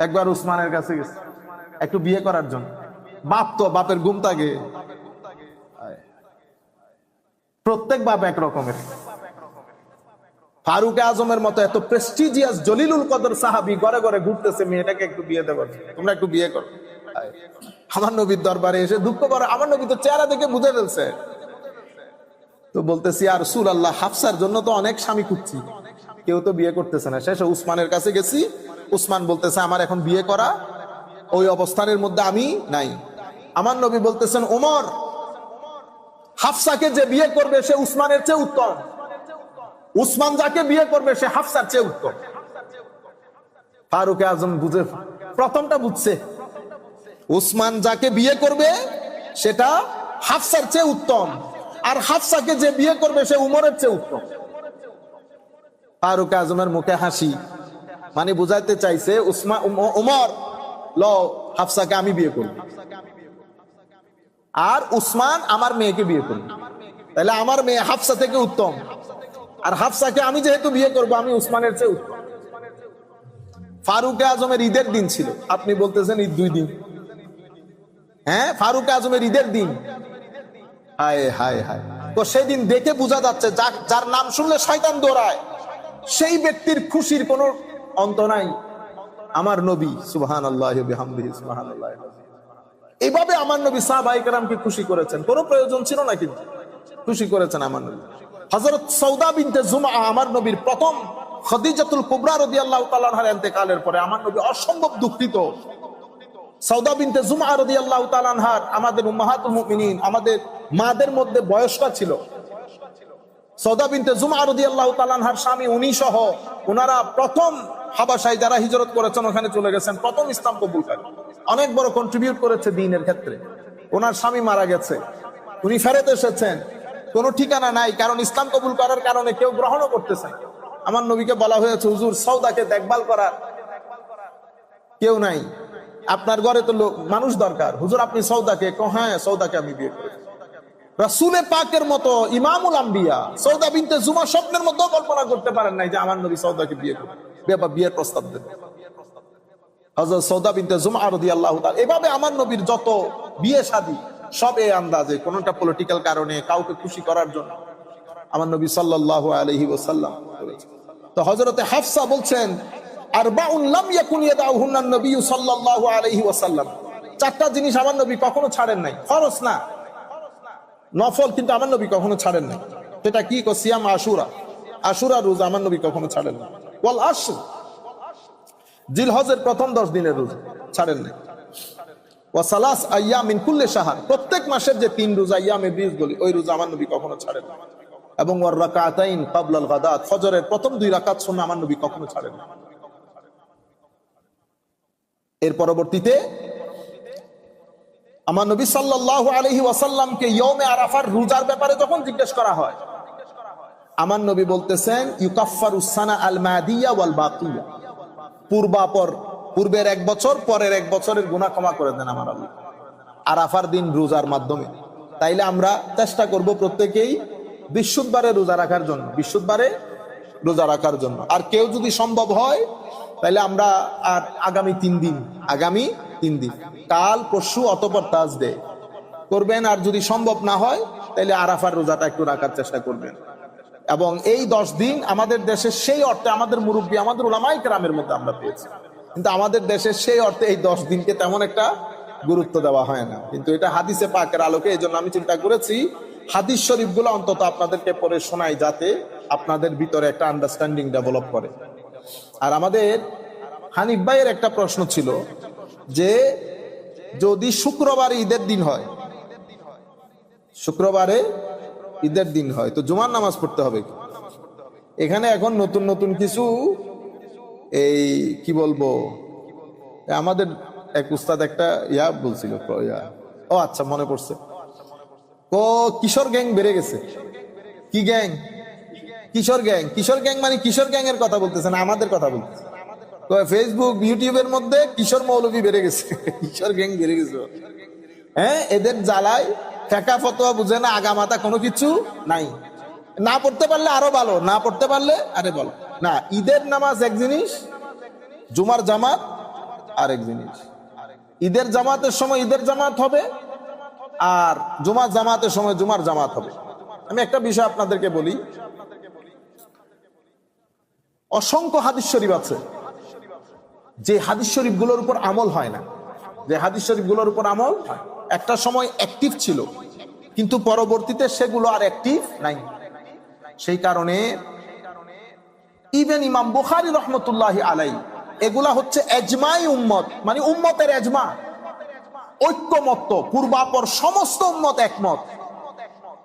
একবার উসমানের কাছে গেছে একটু বিয়ে করার জন্য। বাপ তো, বাপের ঘুম থাকে, প্রত্যেক বাপ এক রকমের। ফারুক আজমের মতো এত প্রেস্টিজিয়াস জলিলুল কদর সাহাবী ঘরে ঘরে ঘুরতেছে, মেয়েটাকে একটু বিয়ে দেবো, তোমরা একটু বিয়ে করো। আমার নবীর দরবারে এসে দুঃখ করে, আমার নবী তো চেহারা দেখে বুঝে ফেলছে। তো বলতেছি, আর রাসূলুল্লাহ, হাফসার জন্য তো অনেক স্বামী খুঁজছি, কেউ তো বিয়ে করতেছে না। শেষে উসমানের কাছে গেছি, উসমান বলতেছে আমার এখন বিয়ে করা ওই অবস্থানের মধ্যে আমি নাই। আমার নবী বলতেছেন, ওমর, হাফসাকে যে বিয়ে করবে সে উসমানের চেয়ে উত্তম, উসমান যাকে বিয়ে করবে সে হাফসার চেয়ে উত্তম। ফারুক আজম বুঝে, প্রথমটা বুঝছে, উসমান যাকে বিয়ে করবে সেটা হাফসার চেয়ে উত্তম, আর হাফসাকে যে বিয়ে করবে সে উমরের চেয়ে উত্তম। ফারুক আজমের মুখে হাসি, মানে বুঝাইতে চাইছে উমর, ল হাফসাকে আমি বিয়ে করব, আর উসমান আমার মেয়েকে বিয়ে করব, তাহলে আমার মেয়ে হাফসা থেকে উত্তম, আর হাফসাকে আমি যেহেতু বিয়ে করব আমি উসমানের চেয়ে উত্তম। ফারুক আজমের ঈদের দিন ছিল, আপনি বলতেছেন ঈদ 2 দিন। হ্যাঁ, ফারুক আজমের ঈদের দিন। হায় হায় হায়, তো সেদিন দেখে বোঝা যাচ্ছে যার নাম শুনলে শয়তান দৌড়ায়, সেই ব্যক্তির খুশির কোনো অন্ত নাই। আমার নবী সুবহানাল্লাহি ওয়া বিহামদিহি সুবহানাল্লাহ, এইভাবে আমার নবী সাহাবায়ে কেরামকে খুশি করেছেন, কোনো প্রয়োজন ছিল না, কিন্তু খুশি করেছেন আমার নবী। হযরত সৌদা বিনতে জুমআ, আমার নবীর প্রথম খাদিজাতুল কুবরা রাদিয়াল্লাহু তাআলা আনহার ইন্তেকালের পরে আমার নবী অসম্ভব দুঃখিত। সৌদা বিনতে জুমআ রাদিয়াল্লাহু তাআলা আনহার, আমাদের উম্মাহাতুল মুমিনিন, আমাদের মাদের মধ্যে বয়স্কা ছিল। সৌদা বিনতে জুমআ রাদিয়াল্লাহু তাআলা আনহার স্বামী, উনি সহ ওনারা প্রথম হাবাসায় যারা হিজরত করেছেন ওখানে চলে গেছেন, প্রথম ইসলাম কবুলকারী, অনেক বড় কন্ট্রিবিউট করেছে দ্বীনের ক্ষেত্রে। ওনার স্বামী মারা গেছে, উনি ফেরত এসেছেন, কোনো ঠিকানা নাই, কারণ ইসলাম কবুল করার কারণে কেউ গ্রহণও করতেছে। আমার নবীকে বলা হয়েছে, হুজুর সৌদাকে দেখভাল করার কেউ নাই, আপনার ঘরে তো মানুষ দরকার, হুজুর আপনি সৌদাকে, হ্যাঁ সৌদাকে আমি বিয়ে করি। রাসূলে পাকের মতো ইমামুল আম্বিয়া সৌদা বিনতে জুমআ স্বপ্নের মধ্যেও কল্পনা করতে পারেন নাই যে আমার নবী সৌদাকে বিয়ে করবে, বিয়ের প্রস্তাব দেবে। হযরত সৌদা বিনতে জুমআ রাদিয়াল্লাহু তাআলা, এভাবে আমার নবীর যত বিয়ে শাদী সব এই আন্দাজে, কোনটা পলিটিক্যাল কারণে, কাউকে খুশি করার জন্য আমার নবী সাল্লাল্লাহু আলাইহি ওয়াসাল্লাম করেছেন। তো হযরতে হাফসা বলছেন, আরবাউন লাম ইয়াকুন ইয়াদাউহুন্না নবী সাল্লাল্লাহু আলাইহি ওয়াসাল্লাম, চারটা জিনিস আমার নবী কখনো ছাড়েন নাই, ফরজ না নফল, কিন্তু আমার নবী কখনো ছাড়েন নাই। সেটা কি? সিয়াম আশুরা, আশুরা রোজা আমার নবী কখনো ছাড়েন না। ওয়াল আশর, জিলহজের প্রথম 10 দিনের রোজা ছাড়েন নাই। ওয়া সালাস আইয়াম মিন কুল্লি শাহর, প্রত্যেক মাসের যে 3 রোজা আইয়ামে 20 বলি, ওই রোজা আমার নবী কখনো ছাড়েন না। এবং ওয়ার রাকাতাইন ক্বাবলাল গাদাত, ফজরের প্রথম 2 রাকাত সুন্নাহ আমার নবী কখনো ছাড়েন না। এর পরবর্তীতে আমার নবী সাল্লাল্লাহু আলাইহি ওয়াসাল্লামকে ইয়মে আরাফার রোজার ব্যাপারে যখন জিজ্ঞেস করা হয়, আমার নবী বলতেছেন, ইউকাফফারুস সানা আল মাদিয়া ওয়াল বাকিয়া, পূর্বের 1 বছর, পরের 1 বছরের গুনাহ ক্ষমা করে দেন আমার আল্লাহ আরাফার দিন রোজার মাধ্যমে। তাইলে আমরা চেষ্টা করব প্রত্যেকেই বৃহস্পতিবারে রোজা রাখার জন্য, বৃহস্পতিবারে রোজা রাখার জন্য। আর কেউ যদি সম্ভব হয় তাহলে আমরা আর আগামী 3 দিন, কাল পরশু অতঃপর তাজদে করবেন। আর যদি সম্ভব না হয় তাহলে আরাফার রোজাটা একটু রাখার চেষ্টা করবেন। এবং এই 10 দিন আমাদের দেশে সেই অর্থে, আমাদের মুরব্বী, আমাদের উলামায়ে কেরামের মধ্যে আমরা পেয়েছি, কিন্তু আমাদের দেশে সেই অর্থে এই 10 দিনকে তেমন একটা গুরুত্ব দেওয়া হয় না। কিন্তু এটা হাদিসে পাকের আলোকে, এই জন্য আমি চিন্তা করেছি হাদিস শরীফগুলো অন্তত আপনাদেরকে পড়ে শোনাই, যাতে আপনাদের ভিতরে একটা আন্ডারস্ট্যান্ডিং ডেভেলপ করে। আর আমাদের হানিফ ভাইয়ের একটা প্রশ্ন ছিল যে, যদি শুক্রবারে ঈদের দিন হয়, শুক্রবারে ঈদের দিন হয়, তো জুমার নামাজ পড়তে হবে কি? এখানে এখন নতুন নতুন কিছু, এই কি বলবো, আমাদের এক উস্তাদ একটা বলছিল, ও আচ্ছা মনে পড়ছে, কিশোর গ্যাং বেড়ে গেছে। কি গ্যাং? কিশোর গ্যাং। কিশোর গ্যাং মানে কিশোর গ্যাং এর কথা বলতেছে না, আমাদের কথা বলতেছে। ফেসবুক ইউটিউবের মধ্যে কিশোর মৌলবী বেড়ে গেছে, কিশোর গ্যাং বেড়ে গেছে। হ্যাঁ, এদের জ্বালায় ফেকা ফতোয়া বুঝে না, আগামাতা কোনো কিছু নাই। না পড়তে পারলে আরো ভালো, না পড়তে পারলে আরে বলো না। ঈদের নামাজ এক জিনিস, জুমার জামাত আরেক জিনিস। ঈদের জামাতের সময় ঈদের জামাত হবে, আর জুমার জামাতের সময় জুমার জামাত হবে। আমি একটা বিষয় আপনাদেরকে বলি, অসংখ্য হাদিস শরীফ আছে যে হাদিস শরীফ গুলোর উপর আমল হয় না, যে হাদিস শরীফ গুলোর উপর আমল একটা সময় অ্যাক্টিভ ছিল, কিন্তু পরবর্তীতে সেগুলো আর অ্যাক্টিভ নাই। সেই কারণে ইভেন ইমাম বুখারী রহমতুল্লাহি আলাইহি, এগুলা হচ্ছে এজমাই উম্মত, মানে উম্মতের এজমা, ঐক্যমত্য, পূর্বাপর সমস্ত উম্মত একমত।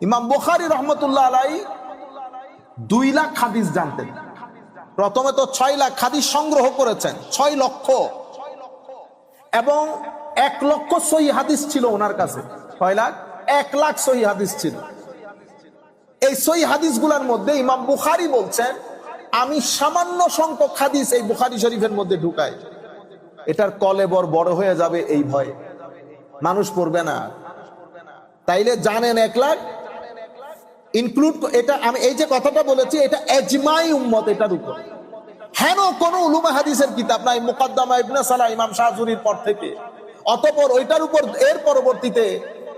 ইমাম বুখারী রহমতুল্লাহ আলাইহি 2 লাখ হাদিস জানতেন। প্রথমে তো 6 লাখ হাদিস সংগ্রহ করেছেন, 6 লক্ষ, এবং 1 লক্ষ সহিহ হাদিস ছিল ওনার কাছে। 6 লাখ 1 লাখ সহিহ হাদিস ছিল। এই সহিহ হাদিসগুলোর মধ্যে ইমাম বুখারী বলছেন, আমি সামান্য সংখ্যক হাদিস এই বুখারী শরীফের মধ্যে ঢুকাই, এটার কলেবর বড় হয়ে যাবে এই ভয়ে, মানুষ পড়বে না। তাইলে জানেন 1 লাখ ইনক্লুড, এটা আমি এই যে কথাটা বলেছি, এটা এজমাই উম্মত এটার উপর। হেন কোন উলুমে হাদিসের কিতাব নাই, মুকদ্দমা ইবনে সালাহ ইমাম শাহজুরির পর থেকে অতঃপর ওইটার উপর এর পরবর্তীতে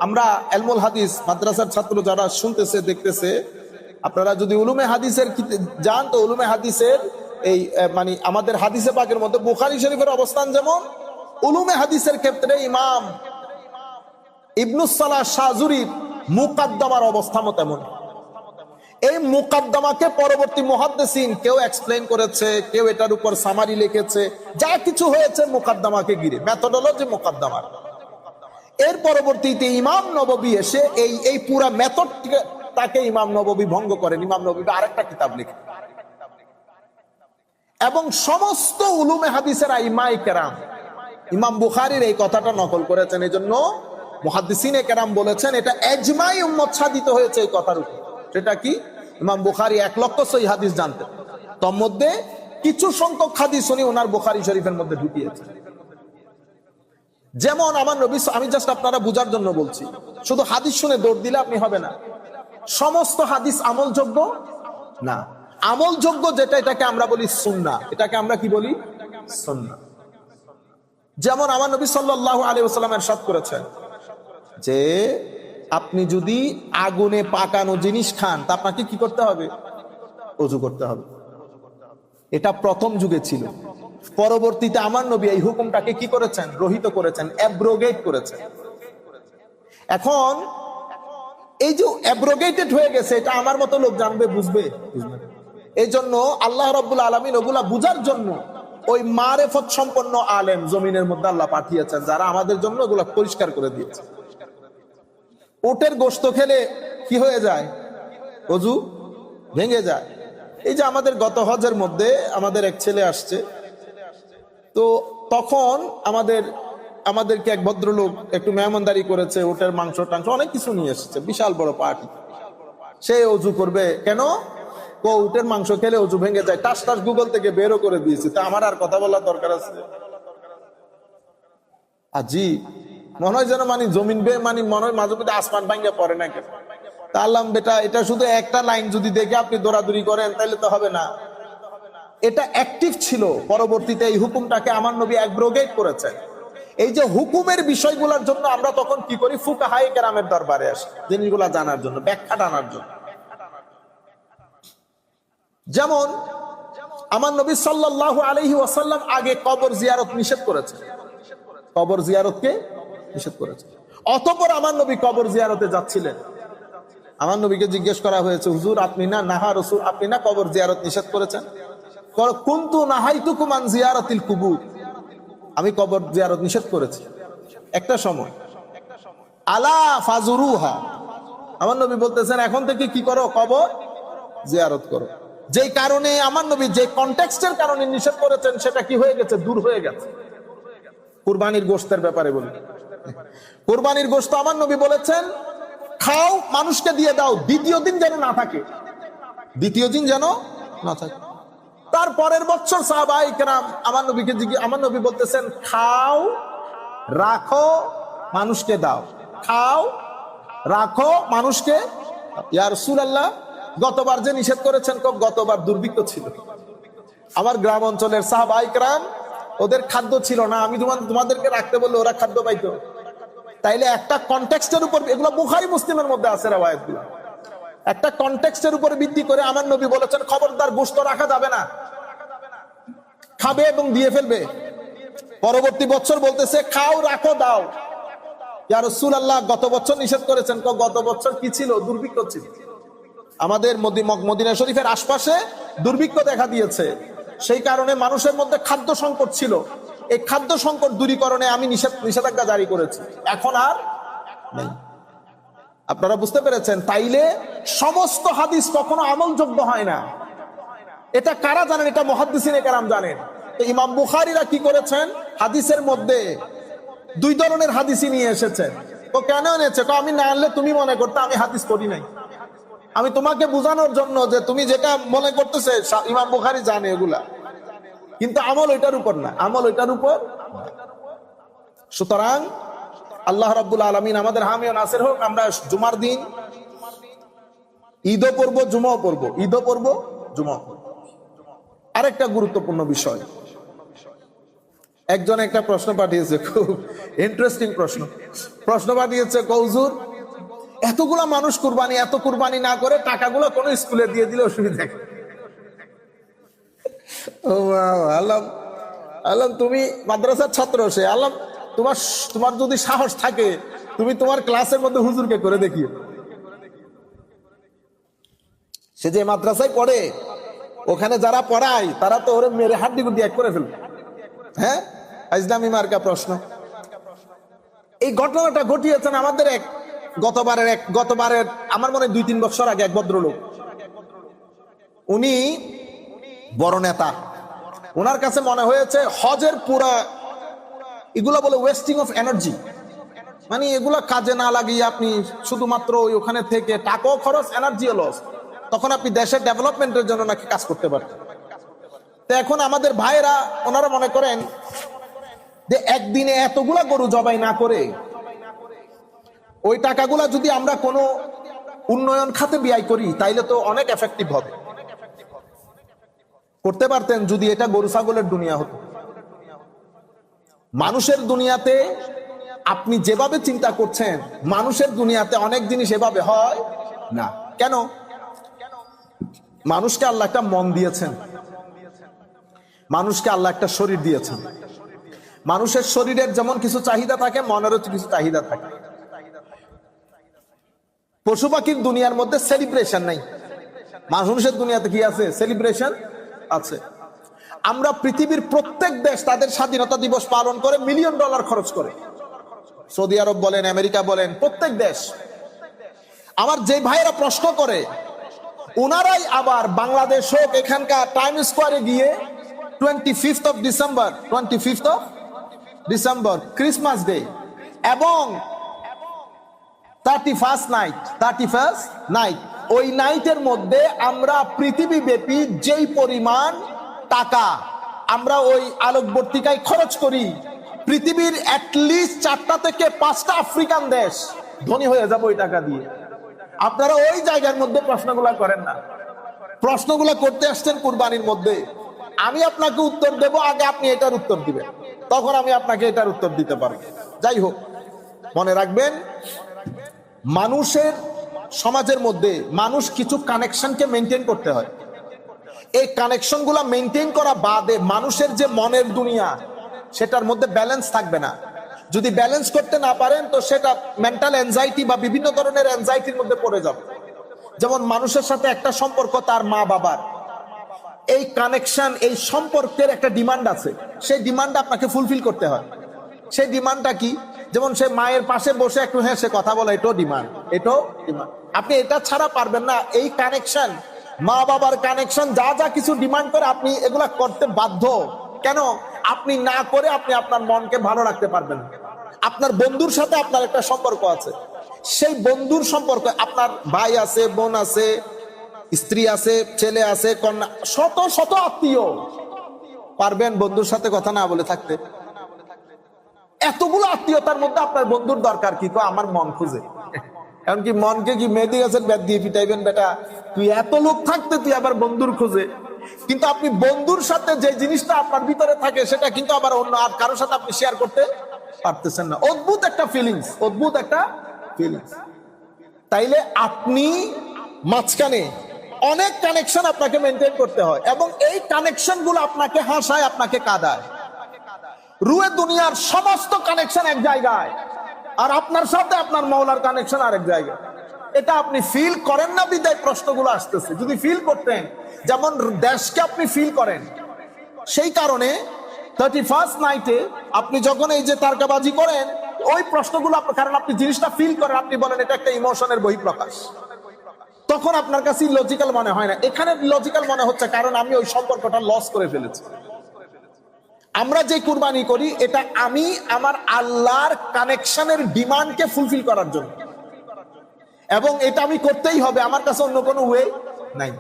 আমরা এলমুল হাদিস মাদ্রাসার ছাত্র যারা শুনতেছে দেখতেছে, আপনারা যদি উলুমে হাদিসের যান তো উলুমে হাদিসের এই মানে আমাদের হাদিসে পাকের মধ্যে বুখারী শরীফের অবস্থান যেমন, উলুমে হাদিসের ক্ষেত্রে ইমাম ইবনুস সালাহ শাযুরীর মুকাদ্দমার অবস্থানও তেমন। এই মুকাদ্দমাকে পরবর্তী মুহাদ্দিসিন কেউ এক্সপ্লেইন করেছে, কেউ এটার উপর সামারি লিখেছে, যা কিছু হয়েছে মুকাদ্দমাকে ঘিরে, মেথডোলজি মুকাদ্দমার। এর পরবর্তীতে ইমাম নববী এসে এই পুরা মেথডকে তাকে ইমাম নববী ভঙ্গ করেন। ইমাম নববী আরেকটা কিতাব লিখেন এবং সমস্ত উলুমে হাদিসের আইমায়ে কেরাম ইমাম বুখারীর এই কথাটা নকল করেছেন। এই জন্য মুহাদ্দিসিনে কেরাম বলেছেন এটা ইজমাই উম্মত সাধিত হয়েছে এই কথার উপর। সেটা কি? ইমাম বুখারী 1 লক্ষ সহিহ হাদিস জানতেন, তার মধ্যে কিছু সংখ্যক হাদিস উনি ওনার বুখারী শরীফের মধ্যে ঢুকিয়েছেন। যেমন আমার নবী, আমি জাস্ট আপনারা বুঝার জন্য বলছি, শুধু হাদিস শুনে দৌড় দিলে আপনি হবে না। সমস্ত হাদিস আমলযোগ্য না, আমলযোগ্য যেটা এটাকে আমরা বলি সুন্নাহ, এটাকে আমরা কি বলি? সুন্নাহ। যেমন আমার নবী সাল্লাল্লাহু আলাইহি ওয়াসাল্লাম ইরশাদ করেছেন যে আপনি যদি আগুনে পাকানো জিনিস খান তা আপনাকে কি করতে হবে? ওযু করতে হবে। এটা প্রথম যুগে ছিল। পরবর্তীতে আমার নবী এই হুকুমটাকে কি করেছেন? রহিত করেছেন, অ্যাব্রোগেট করেছেন। এখন এই যে অ্যাব্রোগেটেড হয়ে গেছে, এটা আমার মতো লোক জানবে, বুঝবে? এই জন্য আল্লাহ রাব্বুল আলামিন ওগুলা বুঝার জন্য ওই মারেফত সম্পন্ন আলেম জমিনের মধ্যে আল্লাহ পাঠিয়েছেন, যারা আমাদের জন্য ওগুলা পরিষ্কার করে দিয়েছে। উটের গোশত খেলে কি হয়ে যায়? ওযু ভেঙে যায়। এই যে আমাদের গত হজের মধ্যে আমাদের এক ছেলে আসছে, তো তখন আমাদেরকে এক ভদ্রলোক একটু মেহমানদারি করেছে, উটের মাংস টাংস অনেক কিছু নিয়ে এসেছে, বিশাল বড় পার্টি। সে ওযু করবে কেন? উটের মাংস খেলে ওযু ভেঙে যায়। টাস টাস গুগল থেকে বেরও করে দিয়েছে। তা আমার আর কথা বলার দরকার আছে? জি, মনে হয় যেন মানে জমিন মনে হয় মাঝে মধ্যে আসমান ভাঙ্গে পড়ে না কেন। তা আল্লাহ বেটা, এটা শুধু একটা লাইন যদি দেখে আপনি দৌড়াদৌড়ি করেন তাহলে তো হবে না। এটা অ্যাক্টিভ ছিল। পরবর্তীতে এই হুকুমটাকে আমার নবী অ্যাব্রোগেট করেছেন। এই যে হুকুমের বিষয়গুলোর জন্য আমরা তখন কি করি? ফুকাহায়ে কেরামের দরবারে আসি জিনিসগুলা জানার জন্য, ব্যাখ্যা টানার জন্য। যেমন আমার নবী সাল্লাল্লাহু আলাইহি ওয়াসাল্লাম আগে কবর জিয়ারত নিষেধ করেছেন, কবর জিয়ারতকে নিষেধ করেছেন। অতঃপর আমার নবী কবর জিয়ারতে যাচ্ছিলেন। আমার নবীকে জিজ্ঞেস করা হয়েছে, হুজুর আপনি না, নাহা রাসূল, আপনি না কবর জিয়ারত নিষেধ করেছেন? কুনতু নাহাইতুকুম আন জিয়ারাতিল কুবুর, আমি কবর জিয়ারত নিষেধ করেছি একটা সময়। আলা ফাজুরুহা, আমার নবী বলতেছেন এখন থেকে কি করো? কবর জিয়ারত করো। যেই কারণে আমার নবী যে কনটেক্সটের কারণে নিষেধ করেছেন সেটা কি হয়ে গেছে? দূর হয়ে গেছে। কুরবানির গোশতের ব্যাপারে বলি, কুরবানির গোশত আমার নবী বলেছেন খাও, মানুষকে দিয়ে দাও, দ্বিতীয় দিন যেন না থাকে, দ্বিতীয় দিন যেন না থাকে। তারপরের বছর সাহাবায়ে কেরাম আমার নবী বলতেছেন খাও, রাখো, মানুষকে দাও, খাও, রাখো, মানুষকে। ইয়া রাসূলুল্লাহ, গতবার যে নিষেধ করেছেন, গতবার দুর্ভিক্ষ ছিল। আমার গ্রাম অঞ্চলের সাহাবায়ে কেরাম, ওদের খাদ্য ছিল না, আমি তোমাদেরকে রাখতে বললে ওরা খাদ্য পাইতো। তাইলে একটা কনটেক্সটের উপর, এগুলো বুখারী মুসলিমের মধ্যে আছে রিওয়ায়াতগুলো, একটা কনটেক্সটের উপর ভিত্তি করে আমার নবী বলেছেন খবরদার গোশত রাখা যাবে না, খাবে এবং দিয়ে ফেলবে। পরবর্তী বছর বলতেছে খাও, রাখো, দাও। ইয়া রাসূলুল্লাহ, গত বছর নিষেধ করেছেন, গত বছর কি ছিল? দুর্ভিক্ষ ছিল। আমাদের মদিনা শরীফের আশপাশে দুর্ভিক্ষ দেখা দিয়েছে, সেই কারণে মানুষের মধ্যে খাদ্য সংকট ছিল। এই খাদ্য সংকট দূরীকরণে আমি নিষেধাজ্ঞা জারি করেছি, এখন আর নেই। আপনারা বুঝতে পেরেছেন? তাইলে সমস্ত হাদিস কখনো আমলযোগ্য হয় না। এটা কারা জানেন? এটা মুহাদ্দিসিনে কেরাম জানেন। ইমাম বুখারীরা কি করেছেন? হাদিসের মধ্যে দুই ধরনের হাদিসই নিয়ে এসেছেন। তো কেন এনেছে? আমি না আনলে তুমি মনে করতে আমি হাদিস পড়ি নাই। আমি তোমাকে বোঝানোর জন্য যে তুমি যেটা মনে করতেছে ইমাম বুখারী জানে এগুলা, কিন্তু আমল ওইটার উপর না, আমল ওইটার উপর। সুতরাং আল্লাহ রাব্বুল আলামিন আমাদের হামি ও নাসির হোক। আমরা জুমার দিন ঈদও পড়ব, জুমাও পড়ব, ঈদও পড়ব, জুমাও পড়ব। আরেকটা গুরুত্বপূর্ণ বিষয়, একজন একটা প্রশ্ন পাঠিয়েছে, খুব ইন্টারেস্টিং প্রশ্ন পাঠিয়েছে, কৌজুর এতগুলা মানুষ কুরবানি, এত কুরবানি না করে টাকাগুলো কোন স্কুলে দিয়ে দিলে অসুবিধা? ও আল্লাহ আল্লাহ, তুমি মাদ্রাসার ছাত্র, সে আল্লাহ তোমার যদি সাহস থাকে তুমি তোমার ক্লাসের মধ্যে হুজুরকে করে দেখিও। সে যে মাদ্রাসায় পড়ে, ওখানে যারা পড়ায় তারা তো ওরে মেরে হাড্ডি গুড্ডি এক করে ফেলবে। হ্যাঁ, ইসলামী মার্কা প্রশ্ন। এই ঘটনাটা ঘটিয়েছেন আমাদের গতবারের আমার মনে হয় 2-3 বছর আগে এক ভদ্রলোক, উনি বড় নেতা। ওনার কাছে মনে হয়েছে হজের পুরা এগুলা বলে ওয়েস্টিং অফ এনার্জি, মানে এগুলা কাজে না লাগিয়ে আপনি শুধুমাত্র ওখানে থেকে টাকাও খরচ, এনার্জিও লস, তখন আপনি দেশের ডেভেলপমেন্টের জন্য নাকি কাজ করতে পারতেন। তো এখন আমাদের ভাইরা ওনারা মনে করেন যে একদিনে এতগুলা গরু জবাই না করে ওই টাকাগুলা যদি আমরা কোনো উন্নয়ন খাতে ব্যয় করি তাইলে তো অনেক এফেক্টিভ হবে। করতে পারতেন যদি এটা গরু ছাগলের দুনিয়া হতো। মানুষের দুনিয়াতে আপনি যেভাবে চিন্তা করছেন, মানুষের দুনিয়াতে অনেক জিনিস এভাবে হয় না। কেন? মানুষকে আল্লাহ একটা মন দিয়েছেন, মানুষকে আল্লাহ একটা শরীর দিয়েছেন। মানুষের শরীরের যেমন কিছু চাহিদা থাকে, মনেরও কিছু চাহিদা থাকে। পশু পাখির দুনিয়ার মধ্যে সেলিব্রেশন নাই, মানুষের দুনিয়াতে কি আছে? সেলিব্রেশন আছে। আমরা পৃথিবীর প্রত্যেক দেশ তাদের স্বাধীনতা দিবস পালন করে $1 মিলিয়ন খরচ করে, সৌদি আরব বলেন, আমেরিকা বলেন, প্রত্যেক দেশ। আমার যে ভাইয়েরা প্রশ্ন করে, ওনারাই আবার বাংলাদেশ হোক, এখানকার টাইম স্কোয়ারে গিয়ে 25th of December Christmas day এবং 31st নাইট, ওই নাইটের মধ্যে আমরা পৃথিবী ব্যাপী যেই পরিমাণ টাকা আমরা ওই আলোকবর্তিকায় খরচ করি, পৃথিবীর অ্যাটলিস্ট 4টা থেকে 5টা আফ্রিকান দেশ ধনী হয়ে যাবে ওই টাকা দিয়ে। আপনারা ওই জায়গার মধ্যে প্রশ্নগুলা করেন না, প্রশ্নগুলা করতে আসছেন কুরবানির মধ্যে। আমি আপনাকে উত্তর দেব, আগে আপনি এটার উত্তর দিবেন, তখন আমি আপনাকে এটার উত্তর দিতে পারবো। যাই হোক, মনে রাখবেন, মানুষের সমাজের মধ্যে মানুষ কিছু কানেকশনকে মেনটেন করতে হয়। এই কানেকশন গুলা মেনটেন করা বাদে মানুষের যে মনের দুনিয়া, সেটার মধ্যে ব্যালেন্স থাকবে না। যদি ব্যালেন্স করতে না পারেন তো সেটা মেন্টাল এনজাইটি বা বিভিন্ন ধরনের এনজাইটির মধ্যে পড়ে যাবে। যেমন মানুষের সাথে একটা সম্পর্ক, তার মা বাবার এই কানেকশন, এই সম্পর্কের একটা ডিমান্ড আছে, সেই ডিমান্ড আপনাকে ফুলফিল করতে হয়। সেই ডিমান্ডটা কি? যেমন সে মায়ের পাশে বসে একটু হেসে কথা বলে, এটাও ডিমান্ড, এটাও ডিমান্ড। আপনি এটা ছাড়া পারবেন না। এই কানেকশন, মা বাবার কানেকশন, যা যা কিছু ডিমান্ড করে আপনি এগুলা করতে বাধ্য। কেন? আপনি না করে আপনি আপনার মনকে ভালো রাখতে পারবেন না। আপনার বন্ধুর সাথে আপনার একটা সম্পর্ক আছে, সেই বন্ধুর সম্পর্ক, আপনার ভাই আছে, বোন আছে, স্ত্রী আছে, ছেলে আছে, কন্যা, শত শত আত্মীয়, পারবেন বন্ধুর সাথে কথা না বলে থাকতে? এতগুলো আত্মীয়তার মধ্যে আপনার বন্ধুর দরকার কি? আমার মন খুঁজে, এমনকি মনকে কি মেহেদি গাছের ব্যাট দিয়ে পিটাইবেন? বেটা, তুই এত লোক থাকতে তুই আবার বন্ধুর খুঁজে। কিন্তু আপনি বন্ধুর সাথে যে জিনিসটা আপনার ভিতরে থাকে সেটা কিন্তু আবার অন্য আর কারোর সাথে আপনি শেয়ার করতে পারতেছেন না। অদ্ভুত একটা ফিলিংস, অদ্ভুত একটা ফিলিংস। তাইলে আপনি মাঝখানে অনেক কানেকশন আপনাকে মেনটেন করতে হয়, এবং এই কানেকশন গুলো আপনাকে হাসায়, আপনাকে কাঁদায়। রুয়ে দুনিয়ার সমস্ত কানেকশন এক জায়গায়, আর আপনার সাথে আপনার মাওলার কানেকশন আরেক জায়গায়। এটা আপনি ফিল করেন না বিদায় প্রশ্নগুলো আসতেছে। যদি ফিল করতেন, যেমন দেশকে আপনি ফিল করেন, সেই কারণে 31st নাইটে আপনি যখন এই যে তারকাবাজি করেন, ওই প্রশ্নগুলো, কারণ আপনি জিনিসটা ফিল করেন, আপনি বলেন এটা একটা ইমোশনের বহিঃপ্রকাশ, তখন আপনার কাছে লজিক্যাল মনে হয় না। এখানে লজিক্যাল মনে হচ্ছে, কারণ আমি ওই সম্পর্কটা লস করে ফেলেছি। আমরা যে কুরবানি করি, এটা আমি আমার আল্লাহর কানেকশনের ডিমান্ডকে ফুলফিল করার জন্য, এবং এটা আমি করতেই হবে, আমার কাছে অন্য কোনো ওয়ে নাই।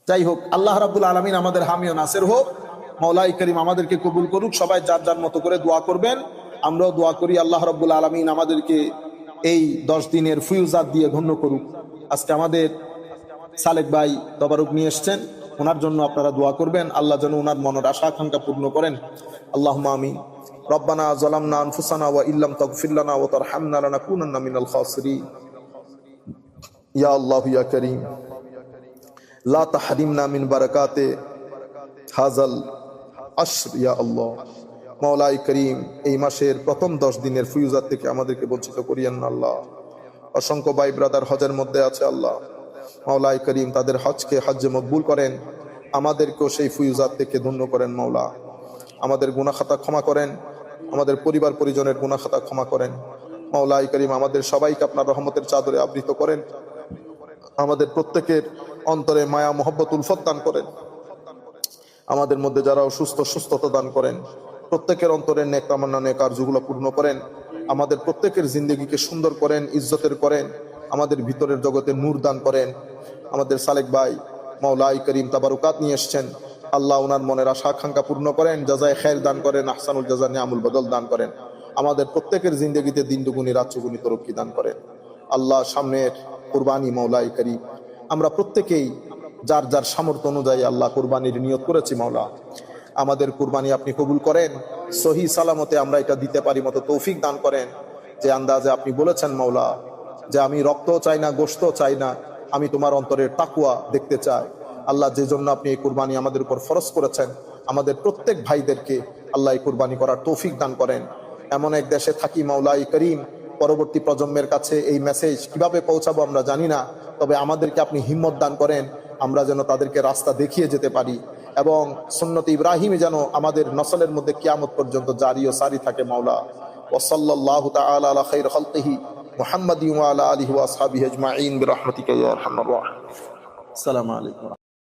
যাই হোক, আল্লাহ রাব্বুল আলামিন আমাদের হামি ও নাসির হোক। মাওলাই করিম আমাদেরকে কবুল করুক। সবাই যার যার মতো করে দোয়া করবেন, আমরাও দোয়া করি আল্লাহ রাব্বুল আলামিন আমাদেরকে এই 10 দিনের ফুয়ুজাত দিয়ে ধন্য করুক। আজকে আমাদের সালেক ভাই তবারুক নিয়ে এসছেন। ওনার জন্য আপনারা দোয়া করবেন, আল্লাহ যেন ওনার মনের আশা আকাঙ্ক্ষা পূর্ণ করেন। আল্লাহুম্মা আমিন। রব্বানা যালামনা আনফুসানা ওয়া ইল্লাম তাগফির লানা ওয়া তারহামনা লানাকুনান্না মিনাল খাসিরিন। ইয়া আল্লাহু ইয়া কারীম লা তাহরিমনা মিন বারাকাতে হাযাল আশর ইয়া আল্লাহ। মাওলাই করিম, এই মাসের প্রথম 10 দিনের ফিউজাত থেকে আমাদেরকে বঞ্চিত করিয়েন না আল্লাহ। অসংখ্য ভাই ব্রাদার হজের মধ্যে আছে আল্লাহ, মাওলাই করিম তাদের হজকে হজ্জে মকবুল করেন, আমাদেরকেও সেই ফিউজাত থেকে ধন্য করেন মাওলা। আমাদের গুনাহ খাতা ক্ষমা করেন, আমাদের পরিবার পরিজনের গুনাহ খাতা ক্ষমা করেন মাওলাই করিম। আমাদের সবাইকে আপনার রহমতের চাদরে আবৃত করেন, আমাদের প্রত্যেকের অন্তরে মায়া মোহব্বত উলফত দান করেন, আমাদের মধ্যে যারা অসুস্থ সুস্থতা দান করেন, প্রত্যেকের অন্তরের নেক তামান্না নেক আরজুগুলো পূর্ণ করেন, আমাদের প্রত্যেকের জিন্দগিকে সুন্দর করেন, ইজ্জতের করেন, আমাদের ভিতরের জগতে নূর দান করেন। আমাদের সালেক ভাই মাওলাই করিম তাবারুকাত নিয়ে এসছেন, আল্লাহ ওনার মনের আশা আকাঙ্ক্ষা পূর্ণ করেন, জাযায়ে খায়ের দান করেন, আহসানুল জাযা নিয়ামুল বদল দান করেন। আমাদের প্রত্যেকের জিন্দগিতে দিন দুগুনি রাত চৌগুনি তরক্কি দান করেন আল্লাহ। সামনের কুরবানি মাওলাই করিম, আমরা প্রত্যেকেই যার যার সামর্থ্য অনুযায়ী আল্লাহ কুরবানির নিয়ত করেছি মাওলা, আমাদের কুরবানি আপনি কবুল করেন, সহি সালামতে আমরা এটা দিতে পারি মতো তৌফিক দান করেন। যে আন্দাজে আপনি বলেছেন মাওলা যে আমি রক্ত চাই না, গোশত চাই না, আমি তোমার অন্তরের তাকওয়া দেখতে চাই আল্লাহ। যে জন্য আপনি এই কুরবানি আমাদের উপর ফরজ করেছেন, আমাদের প্রত্যেক ভাইদেরকে আল্লাহ এই কুরবানি করার তৌফিক দান করেন। এমন এক দেশে থাকি মাওলাই করিম, পরবর্তী প্রজন্মের কাছে এই মেসেজ কিভাবে পৌঁছাবো আমরা জানি না, তবে আমাদেরকে আপনি হিম্মত দান করেন, আমরা যেন তাদেরকে রাস্তা দেখিয়ে যেতে পারি এবং সুন্নত ইব্রাহিম যেন আমাদের নসলের মধ্যে কিয়ামত পর্যন্ত জারি ও সারি থাকে মাওলা। ওয়া সাল্লাল্লাহু তাআলা আলা খাইর খালকিহি মুহাম্মাদিন ওয়া আলা আলিহি ওয়া আসহাবিহি আজমাইন বিরহমাতিকা ইয়া আরহামার রাহিমিন। আসসালামু আলাইকুম।